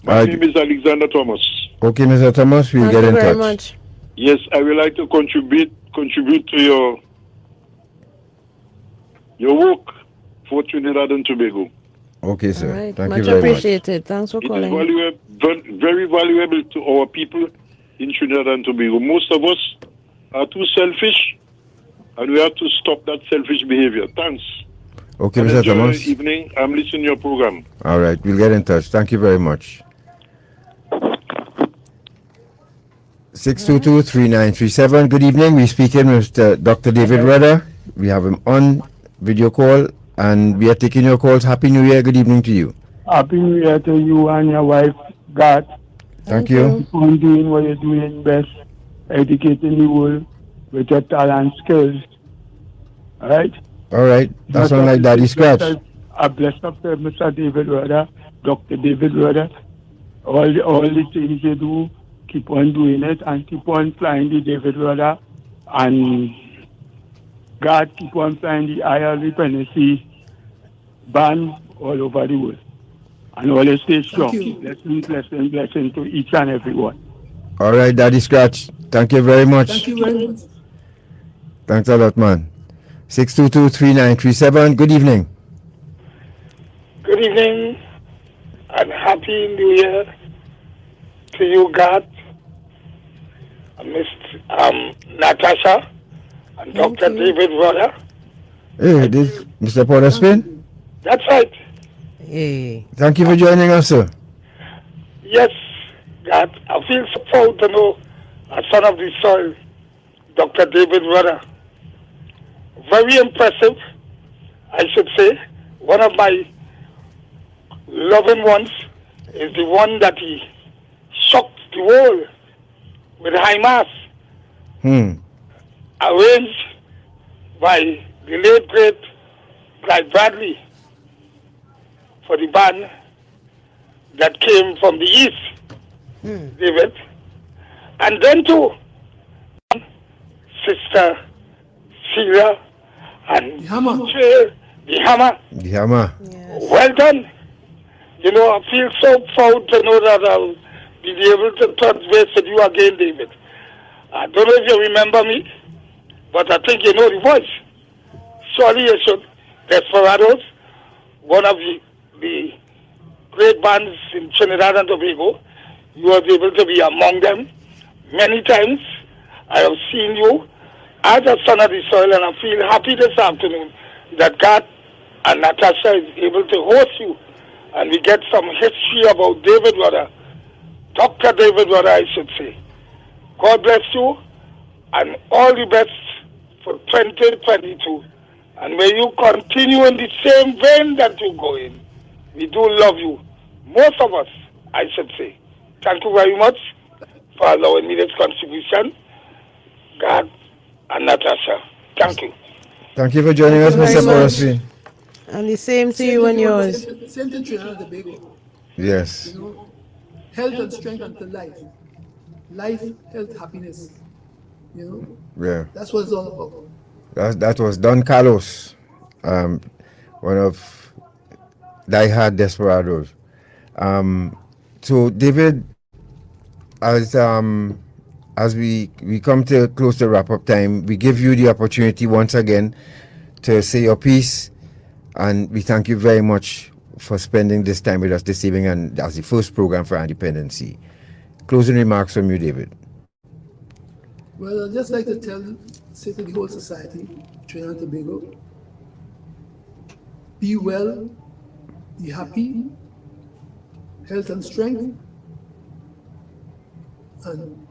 Speaker 21: My name is Alexander Thomas.
Speaker 5: Okay, Mr. Thomas, we'll get in touch.
Speaker 6: Thank you very much.
Speaker 21: Yes, I would like to contribute to your work for Trinidad and Tobago.
Speaker 5: Okay, sir.
Speaker 6: All right.
Speaker 5: Thank
Speaker 6: Much
Speaker 5: you very
Speaker 6: appreciated. Thanks for calling.
Speaker 21: It is very valuable to our people in Trinidad and Tobago. Most of us are too selfish, and we have to stop that selfish behavior. Thanks.
Speaker 5: Okay,
Speaker 21: and
Speaker 5: Mr.
Speaker 21: enjoy
Speaker 5: Thomas.
Speaker 21: your evening. I'm listening to your program.
Speaker 5: All right, we'll get in touch. Thank you very much. 622-3937. Good evening. We're speaking with Dr. David Rudder. We have him on video call, and we are taking your calls. Happy New Year. Good evening to you.
Speaker 1: Happy New Year to you and your wife, God.
Speaker 5: Thank you.
Speaker 1: Keep on doing what you're doing best, educating the world with your talent skills. All right?
Speaker 5: All right. That sounds like Daddy Scratch.
Speaker 1: I bless up to Mr. David Rudder, Dr. David Rudder. All the things you do, keep on doing it and keep on flying the David Rudder. And God, keep on flying the IR Dependency band all over the world. And always stay strong. Blessing to each and every one.
Speaker 5: All right, Daddy Scratch. Thank you very much.
Speaker 2: Thank you very much.
Speaker 5: Thanks a lot, man. 622-3937. Good evening.
Speaker 22: Good evening and Happy New Year to you, God, Miss Natasha and Dr. David Rudder.
Speaker 5: Hey, this Mr. Porterspin?
Speaker 22: That's right.
Speaker 6: Hey.
Speaker 5: Thank you for joining us, sir.
Speaker 22: Yes, God, I feel so proud to know a son of the soil, Dr. David Rudder. Very impressive, I should say. One of my loving ones is the one that he shocked the world with high mass, arranged by the late great Clyde Bradley for the band that came from the east, David. And then too, Sister Celia and the Hammer. Well done. You know, I feel so proud to know that I'll be able to touch base with you again, David. I don't know if you remember me, but I think you know the voice. Surely you should. Desperados, one of the great bands in Trinidad and Tobago. You was able to be among them many times. I have seen you as a son of the soil, and I feel happy this afternoon that God and Natasha is able to host you, and we get some history about David Rudder, Dr. David Rudder, I should say. God bless you, and all the best for 2022. And may you continue in the same vein that you go in. We do love you. Most of us, I should say. Thank you very much for allowing me this contribution. God and Natasha. Thank you.
Speaker 5: Thank you for joining us, Mr. Porterspin.
Speaker 6: And the same to you and yours.
Speaker 2: Same to Trinidad and Tobago.
Speaker 5: Yes.
Speaker 2: You know, health and strength unto life. Life, health, happiness. You know?
Speaker 5: Yeah.
Speaker 2: That's what it's all about.
Speaker 5: That was Don Carlos, one of diehard desperados. So David, as we come to close the wrap-up time, we give you the opportunity once again to say your piece, and we thank you very much for spending this time with us this evening and as the first program for Dependency. Closing remarks from you, David.
Speaker 2: Well, I'd just like to say to the whole society, Trinidad and Tobago, be well, be happy, health and strength, and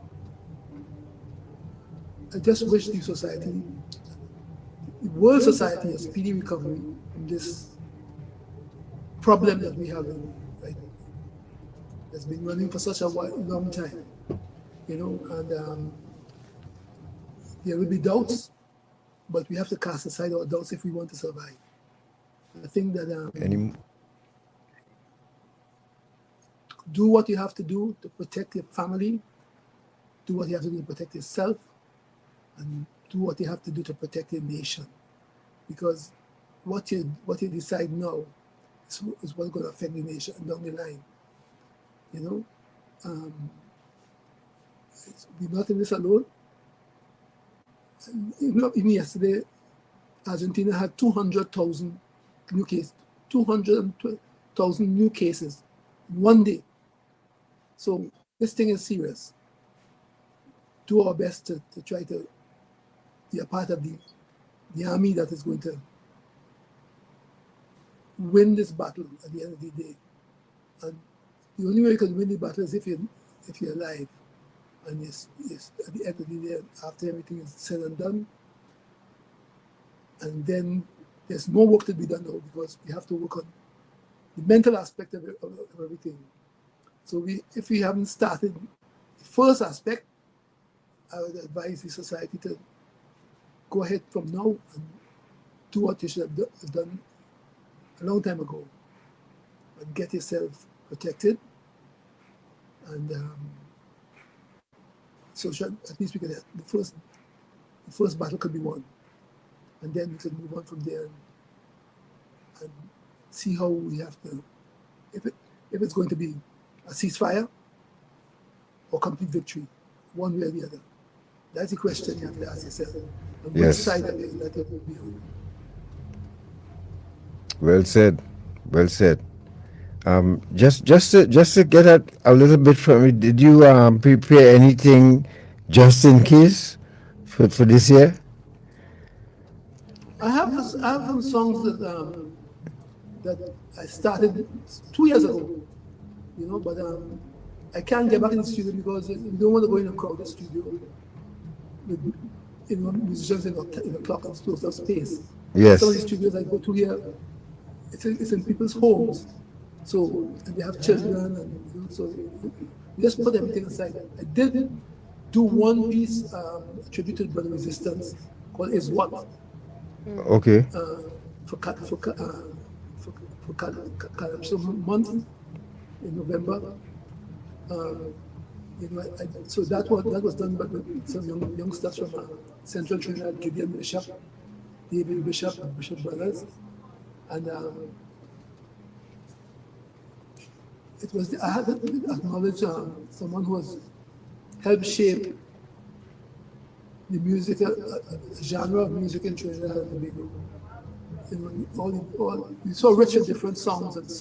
Speaker 2: I just wish the society, the world society, a speedy recovery from this problem that we have right now. That's been running for such a long time, you know, and there will be doubts, but we have to cast aside our doubts if we want to survive. I think that do what you have to do to protect your family, do what you have to do to protect yourself, and do what you have to do to protect your nation. Because what you decide now is what's going to affect the nation down the line. You know, we're not in this alone. Even yesterday, Argentina had 200,000 new cases, 200,000 new cases in one day. So this thing is serious. Do our best to try to be a part of the army that is going to win this battle at the end of the day. And the only way you can win the battle is if you're alive. And yes, at the end of the day, after everything is said and done, and then there's more work to be done now because we have to work on the mental aspect of everything. So if we haven't started the first aspect, I would advise the society to go ahead from now and do what you should have done a long time ago and get yourself protected. And so at least we can the first battle could be won, and then we can move on from there and see how we have to, if it's going to be a ceasefire or complete victory, one way or the other. That's the question you have to ask yourself. And which side that it will be on.
Speaker 5: Well said. Well said. Just to get at a little bit from it, did you prepare anything just in case for this year?
Speaker 2: I have some songs that I started 2 years ago, but I can't get back in the studio because we don't want to go in a crowded studio with musicians in a clock and close of space.
Speaker 5: Yes.
Speaker 2: Some of the studios I go to here, it's in people's homes. So, and they have children, and so we just put everything aside. I did do one piece attributed by the resistance called "Is What."
Speaker 5: Okay.
Speaker 2: For Calypso month in November. So that was done by some youngsters from Central Trinidad, Gideon Bishop, David Bishop, and Bishop Brothers, and. I had to acknowledge someone who has helped shape the music, genre of music in Trinidad and Tobago. It's so rich in different songs that,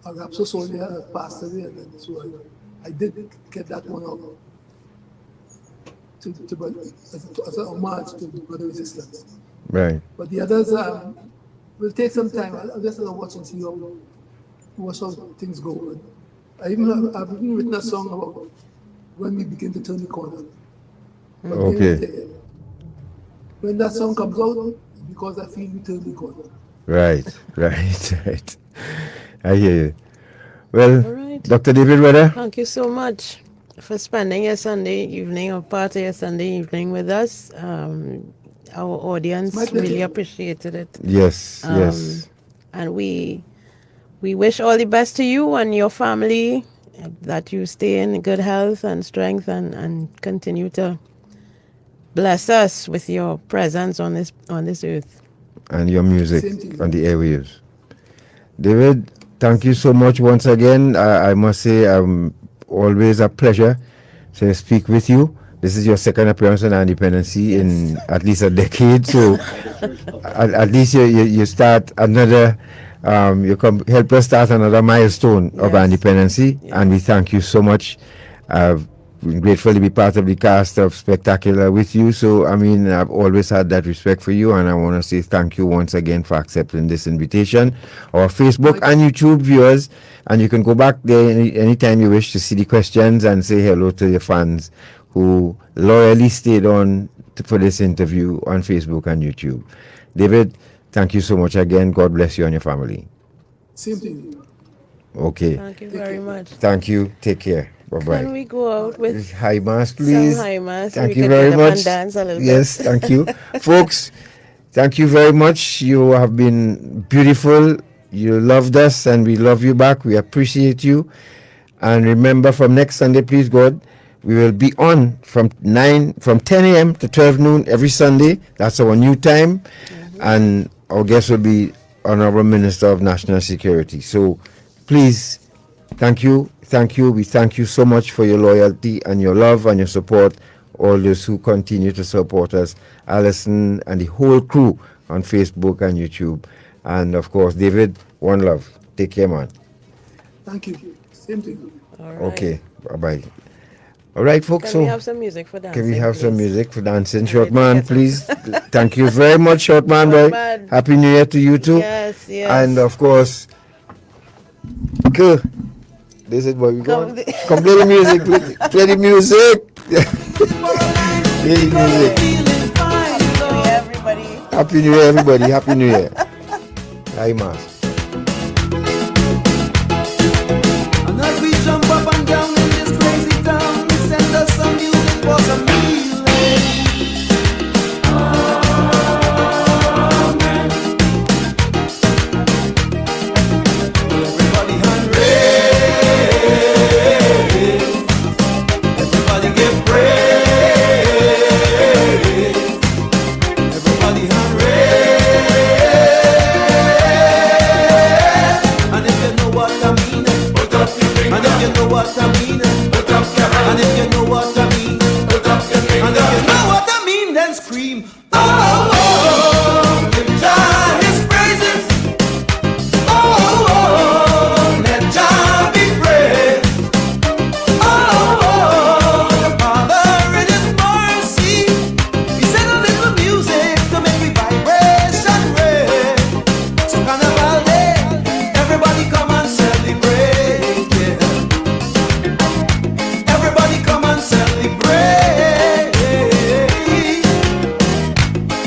Speaker 2: a Rapso Solia passed away, and so I did get that one out as an homage to the Brother Resistance.
Speaker 5: Right.
Speaker 2: But the others, will take some time. I'll just watch and see how things go. I've even written a song about when we begin to turn the corner.
Speaker 5: Okay.
Speaker 2: When that song comes out, because I feel we turn the corner.
Speaker 5: Right. I hear you. Well, right. Dr. David Rudder.
Speaker 6: Thank you so much for spending your Sunday evening or part of your Sunday evening with us. Our audience really appreciated it.
Speaker 5: Yes, yes.
Speaker 6: And we wish all the best to you and your family, that you stay in good health and strength and continue to bless us with your presence on this earth.
Speaker 5: And your music on the airwaves. David, thank you so much once again. I must say, always a pleasure to speak with you. This is your second appearance on Dependency in at least a decade. So at least you start another, you help us start another milestone of Dependency. Yes. And we thank you so much. I've been grateful to be part of the cast of Spectacular with you. So, I've always had that respect for you. And I want to say thank you once again for accepting this invitation. Our Facebook and YouTube viewers, and you can go back there anytime you wish to see the questions and say hello to your fans who loyally stayed on for this interview on Facebook and YouTube. David, thank you so much again. God bless you and your family.
Speaker 2: Same to you.
Speaker 5: Okay.
Speaker 6: Thank you very much.
Speaker 5: Thank you. Take care. Bye-bye.
Speaker 6: Can we go out with
Speaker 5: high mass, please?
Speaker 6: Some high mass.
Speaker 5: Thank you very much.
Speaker 6: Dance a little
Speaker 5: yes,
Speaker 6: bit.
Speaker 5: Thank you. Folks, thank you very much. You have been beautiful. You loved us and we love you back. We appreciate you. And remember, from next Sunday, please God, we will be on from 10 a.m. to 12 noon every Sunday. That's our new time. Mm-hmm. And our guest will be Honorable Minister of National Security. So please, thank you. We thank you so much for your loyalty and your love and your support. All those who continue to support us, Alison and the whole crew on Facebook and YouTube. And of course, David, one love. Take care, man.
Speaker 2: Thank you. Same to you.
Speaker 6: All right.
Speaker 5: Okay. Bye-bye. All right, folks.
Speaker 6: Can we have some music for dancing?
Speaker 5: Can we have some music for dancing? Short man, please. Thank you very much, Short man, boy. Happy New Year to you too.
Speaker 6: Yes.
Speaker 5: And of course, cool. This is what we got. Come play the music. Play the music. Play the music. Happy New Year, everybody. Happy New Year. Hi, Mas.
Speaker 4: And as we jump up and down in this crazy town, send us some music for some healing. Amen. Everybody hand raised. Everybody give praise. Everybody hand raised. And if you know what I mean, put up your finger. And if you know what I mean, put up your hand. And if you know what I mean, put up your finger. And if you know what I mean, then scream. Oh, oh, oh. Give Jah his praises. Oh, oh, oh. Let Jah be praised. Oh, oh, oh. The Father in his mercy, he sent a little music to make me vibration raise. So Carnival Day, everybody come and celebrate, yeah. Everybody come and celebrate.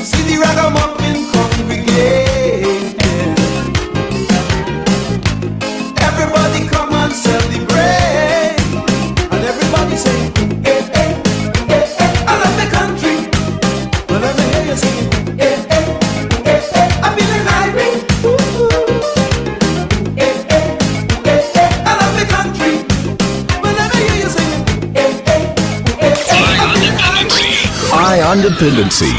Speaker 4: See the ragamuffin congregate, yeah. Everybody come and celebrate. And everybody say, eh, eh, eh, eh. I love the country. Well, let me hear you sing, eh, eh, eh, eh. I'm feeling irate. Ooh. Eh, eh, eh, eh. I love the country. Well, let me hear you sing, eh, eh, eh, eh. I'm feeling irate.
Speaker 3: Eye on Dependency.